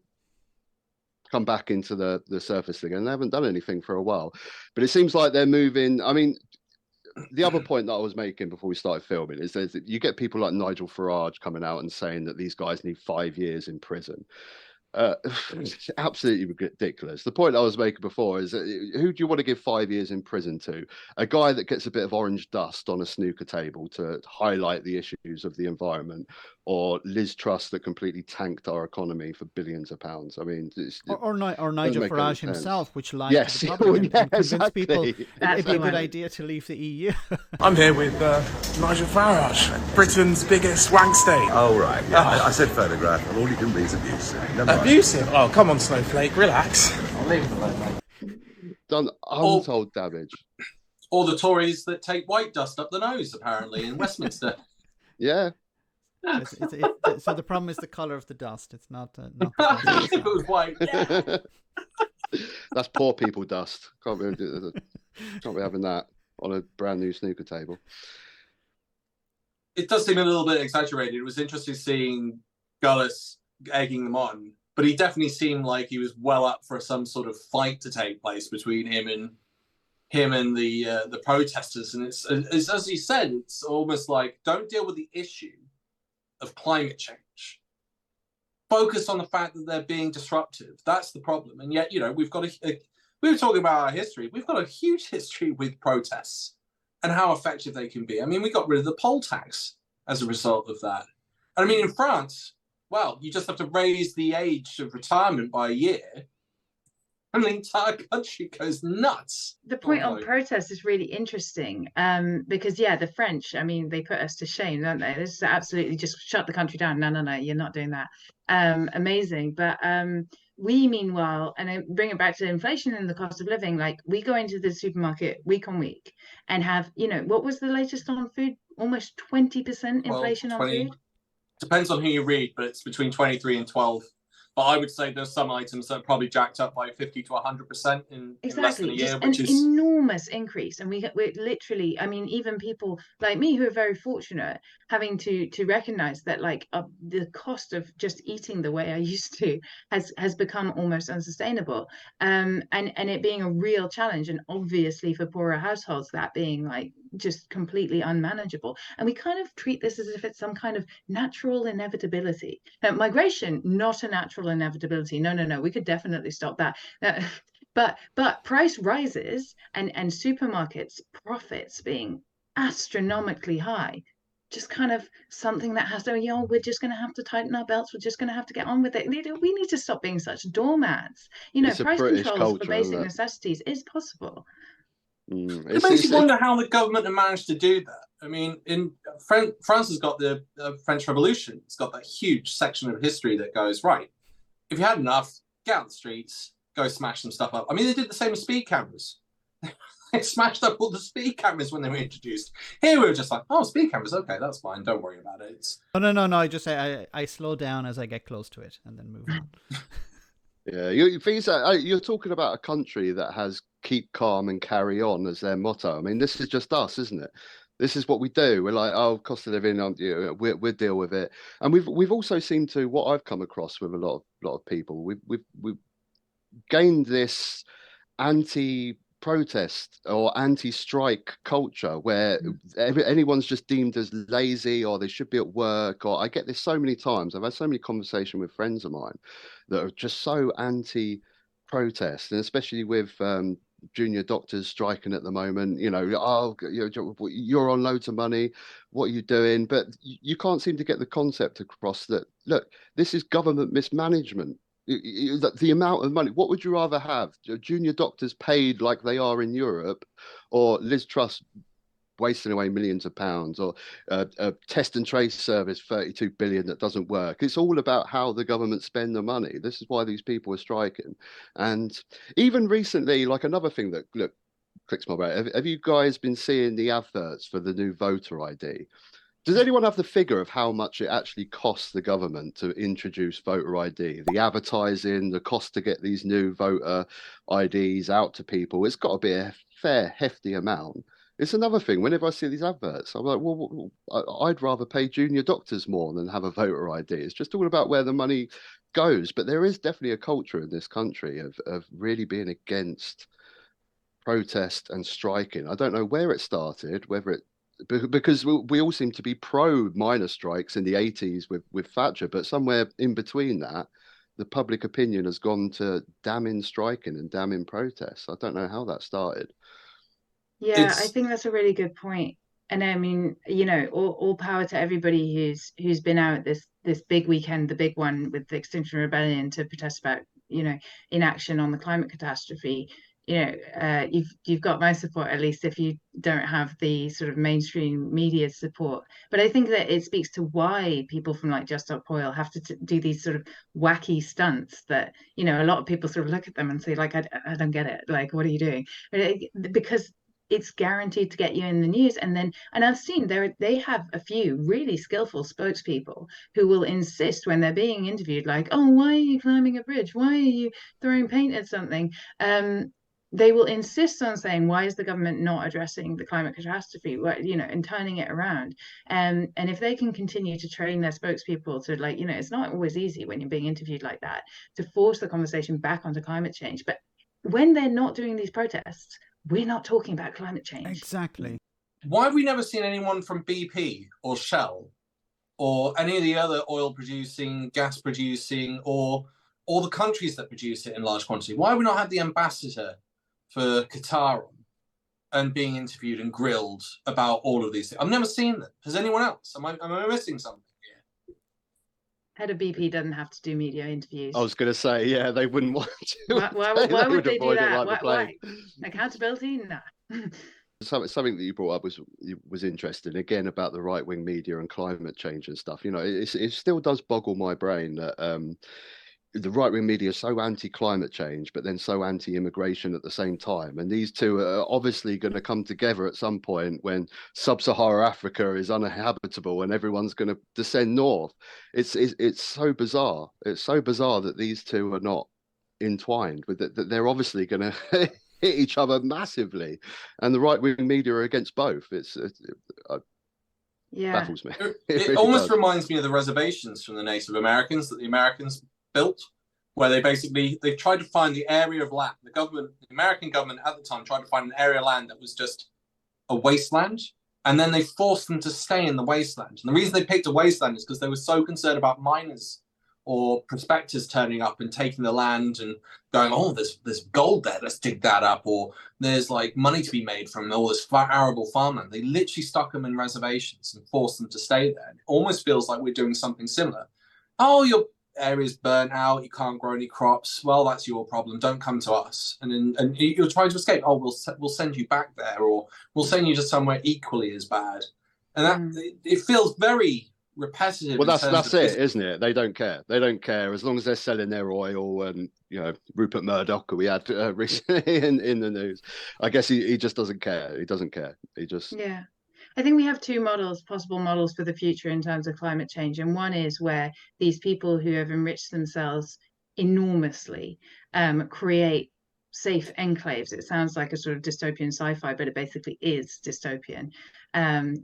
come back into the surface again. They haven't done anything for a while, but it seems like they're moving. I mean, the other point that I was making before we started filming is that you get people like Nigel Farage coming out and saying that these guys need 5 years in prison. It's absolutely ridiculous. The point I was making before is who do you want to give 5 years in prison to? A guy that gets a bit of orange dust on a snooker table to highlight the issues of the environment, or Liz Truss that completely tanked our economy for billions of pounds? I mean, or Nigel Farage himself, which lied yes. to the public and convinced exactly. people it'd be a good idea to leave the EU. I'm here with Nigel Farage, Britain's biggest wank state. Oh, right. Yeah, I said photograph, and all you can be is abusive. Abusive? Oh, come on, Snowflake, relax. I'll leave it alone, mate. Done untold damage. Or the Tories that take white dust up the nose, apparently, in Westminster. Yeah. So the problem is the colour of the dust. It's not the dust. If it was white. Yeah. That's poor people dust. Can't be having that on a brand new snooker table. It does seem a little bit exaggerated. It was interesting seeing Gullis egging them on, but he definitely seemed like he was well up for some sort of fight to take place between him and the protesters. And it's as you said, it's almost like, don't deal with the issue of climate change. Focus on the fact that they're being disruptive. That's the problem. And yet, we've got we were talking about our history. We've got a huge history with protests and how effective they can be. I mean, we got rid of the poll tax as a result of that. And I mean, in France, well, you just have to raise the age of retirement by a year, and the entire country goes nuts. The point on protest is really interesting, because the French, I mean, they put us to shame, don't they? This is absolutely just shut the country down. No, you're not doing that. Amazing. But we, meanwhile, and I bring it back to inflation and the cost of living, like we go into the supermarket week on week and have, what was the latest on food? Almost 20% inflation on food. Depends on who you read, but it's between 23 and 12. But I would say there's some items that are probably jacked up by 50 to 100% in less than a year, which is an enormous increase. And we're literally, I mean, even people like me who are very fortunate, having to recognize that like the cost of just eating the way I used to has become almost unsustainable. And it being a real challenge, and obviously for poorer households, that being like just completely unmanageable. And we kind of treat this as if it's some kind of natural inevitability. Now, migration, not a natural inevitability. No, we could definitely stop that. But price rises and supermarkets profits being astronomically high, just kind of something that has to, we're just going to have to tighten our belts. We're just going to have to get on with it. We need to stop being such doormats. Price controls for basic necessities is possible. It makes you wonder how the government have managed to do that. I mean, in France has got the French Revolution. It's got that huge section of history that goes, right, if you had enough, get out the streets, go smash some stuff up. I mean, they did the same with speed cameras. They smashed up all the speed cameras when they were introduced. Here we were just like, oh, speed cameras, okay, that's fine, don't worry about it. No, I just say I slow down as I get close to it and then move on. Yeah, you're talking about a country that has keep calm and carry on as their motto. I mean, this is just us, isn't it? This is what we do. We're like, oh, cost of living, we'll deal with it. And we've also seemed to, what I've come across with a lot of people, we've gained this anti-protest or anti-strike culture where anyone's just deemed as lazy or they should be at work. Or I get this so many times. I've had so many conversations with friends of mine that are just so anti-protest, and especially with junior doctors striking at the moment. You're on loads of money, what are you doing? But you can't seem to get the concept across that, look, this is government mismanagement. The amount of money, what would you rather have? Junior doctors paid like they are in Europe, or Liz Truss wasting away millions of pounds, or a test and trace service 32 billion that doesn't work? It's all about how the government spend the money. This is why these people are striking. And even recently, like another thing that clicks my brain, have you guys been seeing the adverts for the new voter ID? Does anyone have the figure of how much it actually costs the government to introduce voter ID? The advertising, the cost to get these new voter IDs out to people, it's got to be a fair, hefty amount. It's another thing. Whenever I see these adverts, I'm like, well, I'd rather pay junior doctors more than have a voter ID. It's just all about where the money goes. But there is definitely a culture in this country of really being against protest and striking. I don't know where it started, whether it, because we all seem to be pro minor strikes in the 80s with Thatcher, but somewhere in between that, the public opinion has gone to damning striking and damning protests. I don't know how that started. Yeah, I think that's a really good point. And I mean, all power to everybody who's been out this big weekend, the big one with the Extinction Rebellion, to protest about, inaction on the climate catastrophe. You've got my support, at least if you don't have the sort of mainstream media support. But I think that it speaks to why people from like Just Stop Oil have to do these sort of wacky stunts that, a lot of people sort of look at them and say, like, I don't get it. Like, what are you doing? Because it's guaranteed to get you in the news. And I've seen they have a few really skillful spokespeople who will insist when they're being interviewed, like, oh, why are you climbing a bridge? Why are you throwing paint at something? They will insist on saying, why is the government not addressing the climate catastrophe, and turning it around. And if they can continue to train their spokespeople to, like, it's not always easy when you're being interviewed like that, to force the conversation back onto climate change. But when they're not doing these protests, we're not talking about climate change. Exactly. Why have we never seen anyone from BP or Shell or any of the other oil producing, gas producing, or all the countries that produce it in large quantity? Why have we not had the ambassador for Qatar on and being interviewed and grilled about all of these things? I've never seen them. Has anyone else? Am I missing something here? Head of BP doesn't have to do media interviews. I was going to say, yeah, they wouldn't want to. Why would they do that? Why? Accountability? Nah. Something that you brought up was interesting, again, about the right-wing media and climate change and stuff. You know, it still does boggle my brain that the right-wing media is so anti-climate change, but then so anti-immigration at the same time. And these two are obviously going to come together at some point when sub-Saharan Africa is uninhabitable and everyone's going to descend north. It's so bizarre. It's so bizarre that these two are not entwined with it, that they're obviously going to hit each other massively, and the right-wing media are against both. It baffles me. It really almost does. reminds me of the reservations from the Native Americans that the Americans built, where they tried to find the area of land. The American government at the time tried to find an area of land that was just a wasteland, and then they forced them to stay in the wasteland. And the reason they picked a wasteland is because they were so concerned about miners or prospectors turning up and taking the land and going, oh, there's gold there, let's dig that up, or there's like money to be made from all this arable farmland. They literally stuck them in reservations and forced them to stay there. It almost feels like we're doing something similar. Oh, your area's burnt out, you can't grow any crops. Well, that's your problem. Don't come to us. And you're trying to escape. Oh, we'll send you back there, or we'll send you to somewhere equally as bad. And that it feels very repetitive. Well, that's it, isn't it? They don't care. They don't care as long as they're selling their oil. And you know, Rupert Murdoch, who we had recently in the news, I guess he just doesn't care. He doesn't care. He just I think we have two possible models for the future in terms of climate change. And one is where these people who have enriched themselves enormously create safe enclaves. It sounds like a sort of dystopian sci-fi, but it basically is dystopian.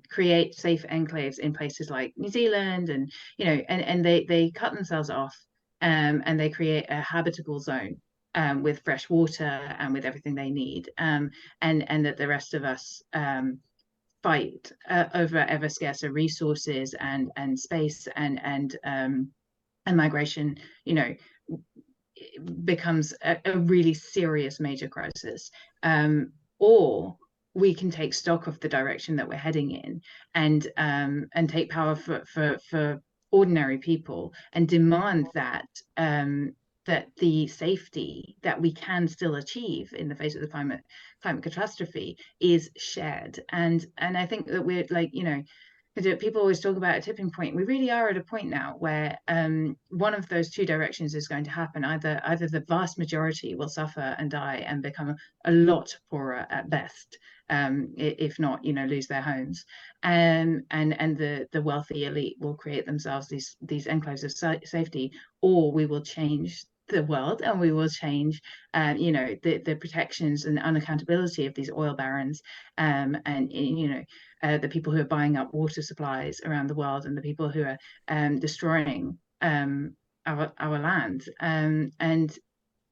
Create safe enclaves in places like New Zealand, and you know, and they cut themselves off, and they create a habitable zone with fresh water and with everything they need, and that the rest of us fight over ever scarcer resources and space and migration, you know, becomes a really serious major crisis. Or we can take stock of the direction that we're heading in and take power for ordinary people and demand that that the safety that we can still achieve in the face of the climate catastrophe is shared. And I think that we're like, you know, people always talk about a tipping point. We really are at a point now where one of those two directions is going to happen. Either the vast majority will suffer and die and become a lot poorer at best, if not, you know, lose their homes, and the wealthy elite will create themselves these enclaves of safety, or we will change the world and we will change you know, the protections and unaccountability of these oil barons, and you know, the people who are buying up water supplies around the world, and the people who are destroying our land. And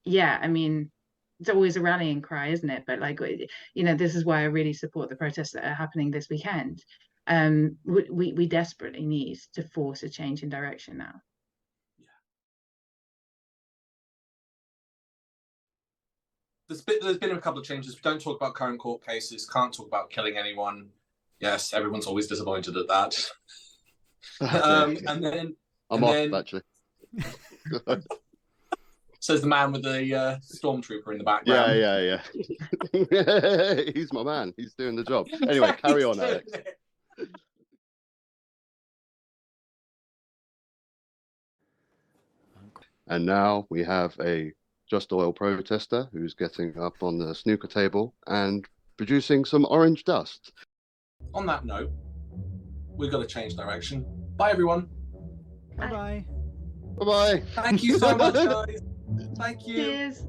yeah, I mean, it's always a rallying cry, isn't it? But like, you know, this is why I really support the protests that are happening this weekend. We desperately need to force a change in direction now. There's been a couple of changes. We don't talk about current court cases, can't talk about killing anyone. Yes, everyone's always disappointed at that. I'm off, actually. Says the man with the stormtrooper in the background. Yeah. He's my man. He's doing the job. Anyway, carry on, Alex. And now we have a Just Oil protester who's getting up on the snooker table and producing some orange dust. On that note, we've got to change direction. Bye, everyone. Bye-bye. Bye-bye. Thank you so much, guys. Thank you. Cheers.